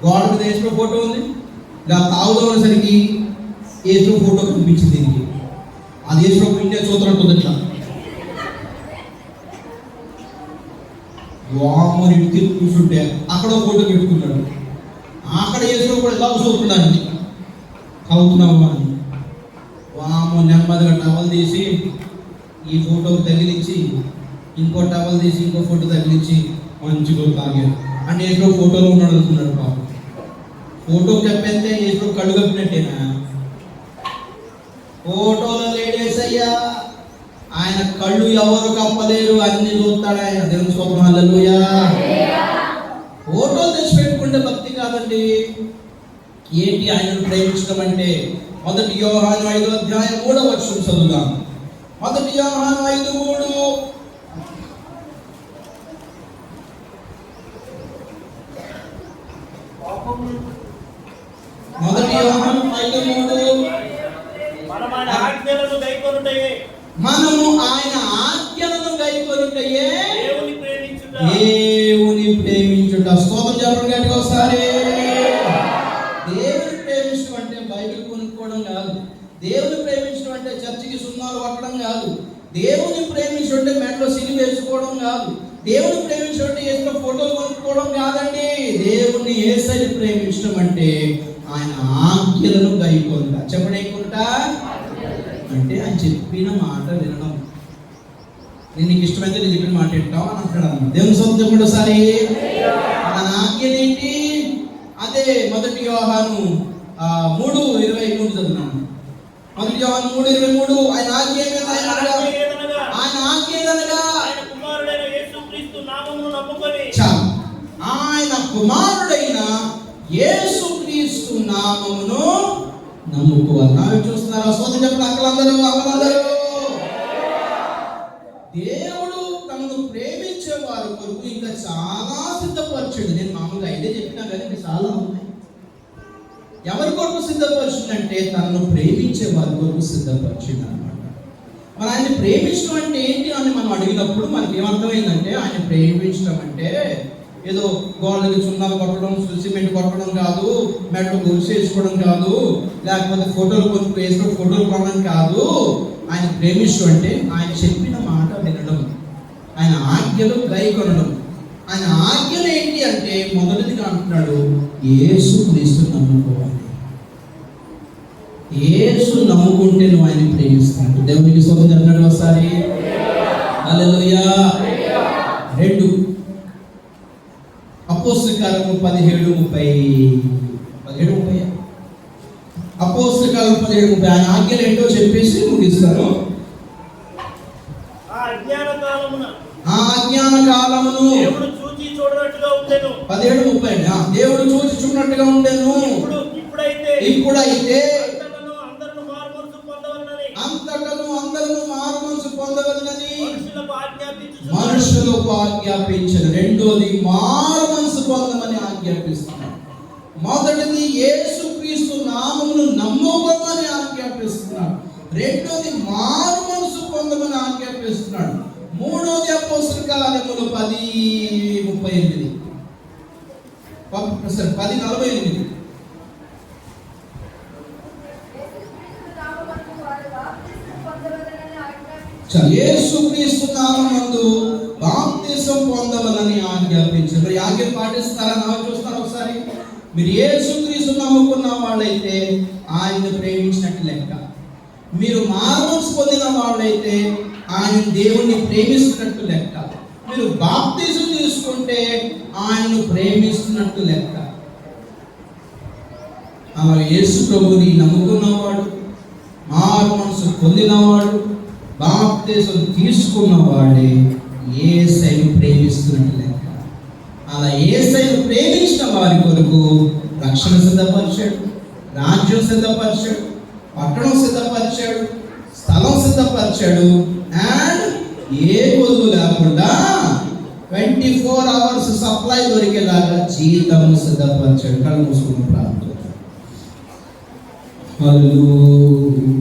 గోడ మీద వేసిన ఫోటో ఉంది. ఇలా తాగుదాం అనేసరికి వేసిన ఫోటో కనిపించింది దీనికి. అది వేసిన ఇండియా చూస్తున్నట్టుంది ఇట్లా. వామని ఇంటికి కూర్చుంటే అక్కడ ఫోటో పెట్టుకున్నాడు. అక్కడ వేసిన కూడా ఎలా చూస్తున్నాడు, అవుతున్నావు అని. వాము నెమ్మదిగా టవల్ తీసి ఈ ఫోటోకి తగిలించి, ఇంకో టవల్ తీసి ఇంకో ఫోటో తగిలించి మంచిగా తాగాడు. అంటే వేసిన ఫోటోలో ఉన్నాడు అనుకున్నాడు పాపం. ఫోటో కప్పేస్తే వేసిన కళ్ళు కప్పినట్టేనా? ఫోటోలో లేడేసయ్యా, ఆయన కళ్ళు ఎవరు కప్పలేరు, అన్ని చూస్తాడు ఆయన. దేవుని స్తోత్రం హల్లెలూయా. ఫోటోలు తెచ్చి పెట్టుకుంటే భక్తి కాదండి. ఏంటి ఆయనను ప్రేమించడం అంటే? 1 యోహాను 5:3 చదువుదాం. 1 యోహాను 5:3. 1 యోహాను 5:3. మనము ఆయన ఆజ్ఞలను గైకొనుటయే దేవుని ప్రేమించుట. స్తోత్రం చెప్పండి గట్టిగా ఒకసారి. దేవుని ప్రేమించడం అంటే బైబిల్ కొనుక్కోవడం కాదు. దేవుని ప్రేమించడం అంటే చర్చికి సున్నాలు పట్టడం కాదు. దేవుని ప్రేమించడం అంటే మెడలో సిరి వేసుకోవడం కాదు. దేవుని ప్రేమించడం అంటే ఏసులో ఫోటోలు కొనుక్కోవడం కాదండి. దేవుని యేసయ్యని ప్రేమించడం అంటే ఆయన ఆజ్ఞలను గైకొనుట. చెప్పండి, గైకొనుట అంటే ఆయన చెప్పిన మాట వినడం. నేను నీకు ఇష్టమైతే నేను చెప్పిన మాట వింటావు అని అంటాడు అన్నమాట. దేవుని సొంతం ఒకసారి మన ఆజ్ఞలు ఏంటి? అదే 1 యోహాను 3:23 చదువుతున్నాను. 1 యోహాను 3:23 ఆయన ఆజ్ఞ ఏదనగా ఆయన ఆజ్ఞ ఏదనగా ఆయన కుమారుడైన యేసుక్రీస్తు నామమును నమ్ముకొని చాలు, ఆయన కుమారుడైన యేసుక్రీస్తు నామమును నమ్ముకోవాలి. నావి చూస్తున్నారా? సోదరు చెప్పండి అక్కలందరూ. దేవుడు తనను ప్రేమించే వారి కొరకు ఇంకా చాలా సిద్ధపరచాడు. నేను మామూలుగా ఇదే చెప్పినా కానీ ఇంకా చాలా ఉన్నాయి. ఎవరి కొరకు సిద్ధపరచుందంటే తనను ప్రేమించే వారి కొరకు సిద్ధపరిచింది అనమాట. మరి ఆయన ప్రేమించడం అంటే ఏంటి అని మనం అడిగినప్పుడు మనకి ఏమర్థమైందంటే ఆయన ప్రేమించడం అంటే ఏదో గోడలకి సున్నాలు కొట్టడం, సిమెంట్ కొట్టడం కాదు, మెడలో గొలుసు వేసుకోవడం కాదు, లేకపోతే ఫోటోలు వేసుకొని ఫోటోలు కొనడం కాదు. ఆయన ప్రేమించడం అంటే ఆయన చెప్పిన మాట వినడం, ఆయన ఆజ్ఞలు గైకొనడం. ఆయన ఆజ్ఞలు ఏంటి అంటే మొదటిదిగా అంటున్నాడు యేసుక్రీస్తు నమ్ముకోవాలి. యేసు నమ్ముకుంటే నువ్వు ఆయన ప్రేమిస్తాడు. దేవునికి స్తోత్రం చెప్పండి ఒకసారి. హల్లెలూయా. 2 అపోస్తల కార్యము 17:30 అపోస్తల కార్యము 17:30 ఆయన ఆజ్ఞలు ఏంటో చెప్పేసి ముగిస్తాను. ఆ అజ్ఞాన కాలమును దేవుడు చూచి చూడనట్టుగా ఉండెను. 17:30 దేవుడు చూచి చూడనట్టుగా ఉండెను. ఇప్పుడైతే అంతటను అందరూ మారుమనసు పొందవలెనని మనుషులకు ఆజ్ఞాపించను. రెండోది మారుమనసు పొందమని ఆజ్ఞాపిస్తున్నాడు. మొదటిది యేసుక్రీస్తు నామమును నమ్ముకోమని ఆజ్ఞాపిస్తున్నాడు. రెండోది మారుమనసు పొందమని ఆజ్ఞాపిస్తున్నాడు. మూడోది అపోస్తల కార్యములు 10:38 10:48 యేసుక్రీస్తు నామమందు బాప్తిసం పొందవలని ఆజ్ఞాపించారు. మరి ఆజ్ఞ పాటిస్తారా? నాకు చూస్తారా ఒకసారి. మీరు యేసుక్రీస్తు నమ్ముకున్న వాళ్ళైతే ఆయన ప్రేమించినట్టు లెక్క. మీరు మారుమనసు పొందిన వాళ్ళైతే ఆయన దేవుణ్ణి ప్రేమిస్తున్నట్టు లెక్క. మీరు బాప్తిసం తీసుకుంటే ఆయనను ప్రేమిస్తున్నట్టు లెక్క. అలా యేసు ప్రభుని నమ్ముకున్నవాడు, మారుమనసు పొందినవాడు, బాప్తిసం తీసుకున్నవాడే యేసయ్యను ప్రేమిస్తున్నట్టు లెక్క. అలా యేసయ్యను ప్రేమించిన వారి కొరకు రక్షణ సిద్ధపరిచాడు, రాజ్యం సిద్ధపరిచాడు, పట్టణం సిద్ధపరిచాడు, స్థలం సిద్ధపరిచాడు. అండ్ ఏ కొదువు లేకుండా 24 hours సప్లై దొరికేలాగా జీవితం సిద్ధపరిచాడు. కళ్ళు మూసుకుని ప్రార్థన. హల్లెలూయా.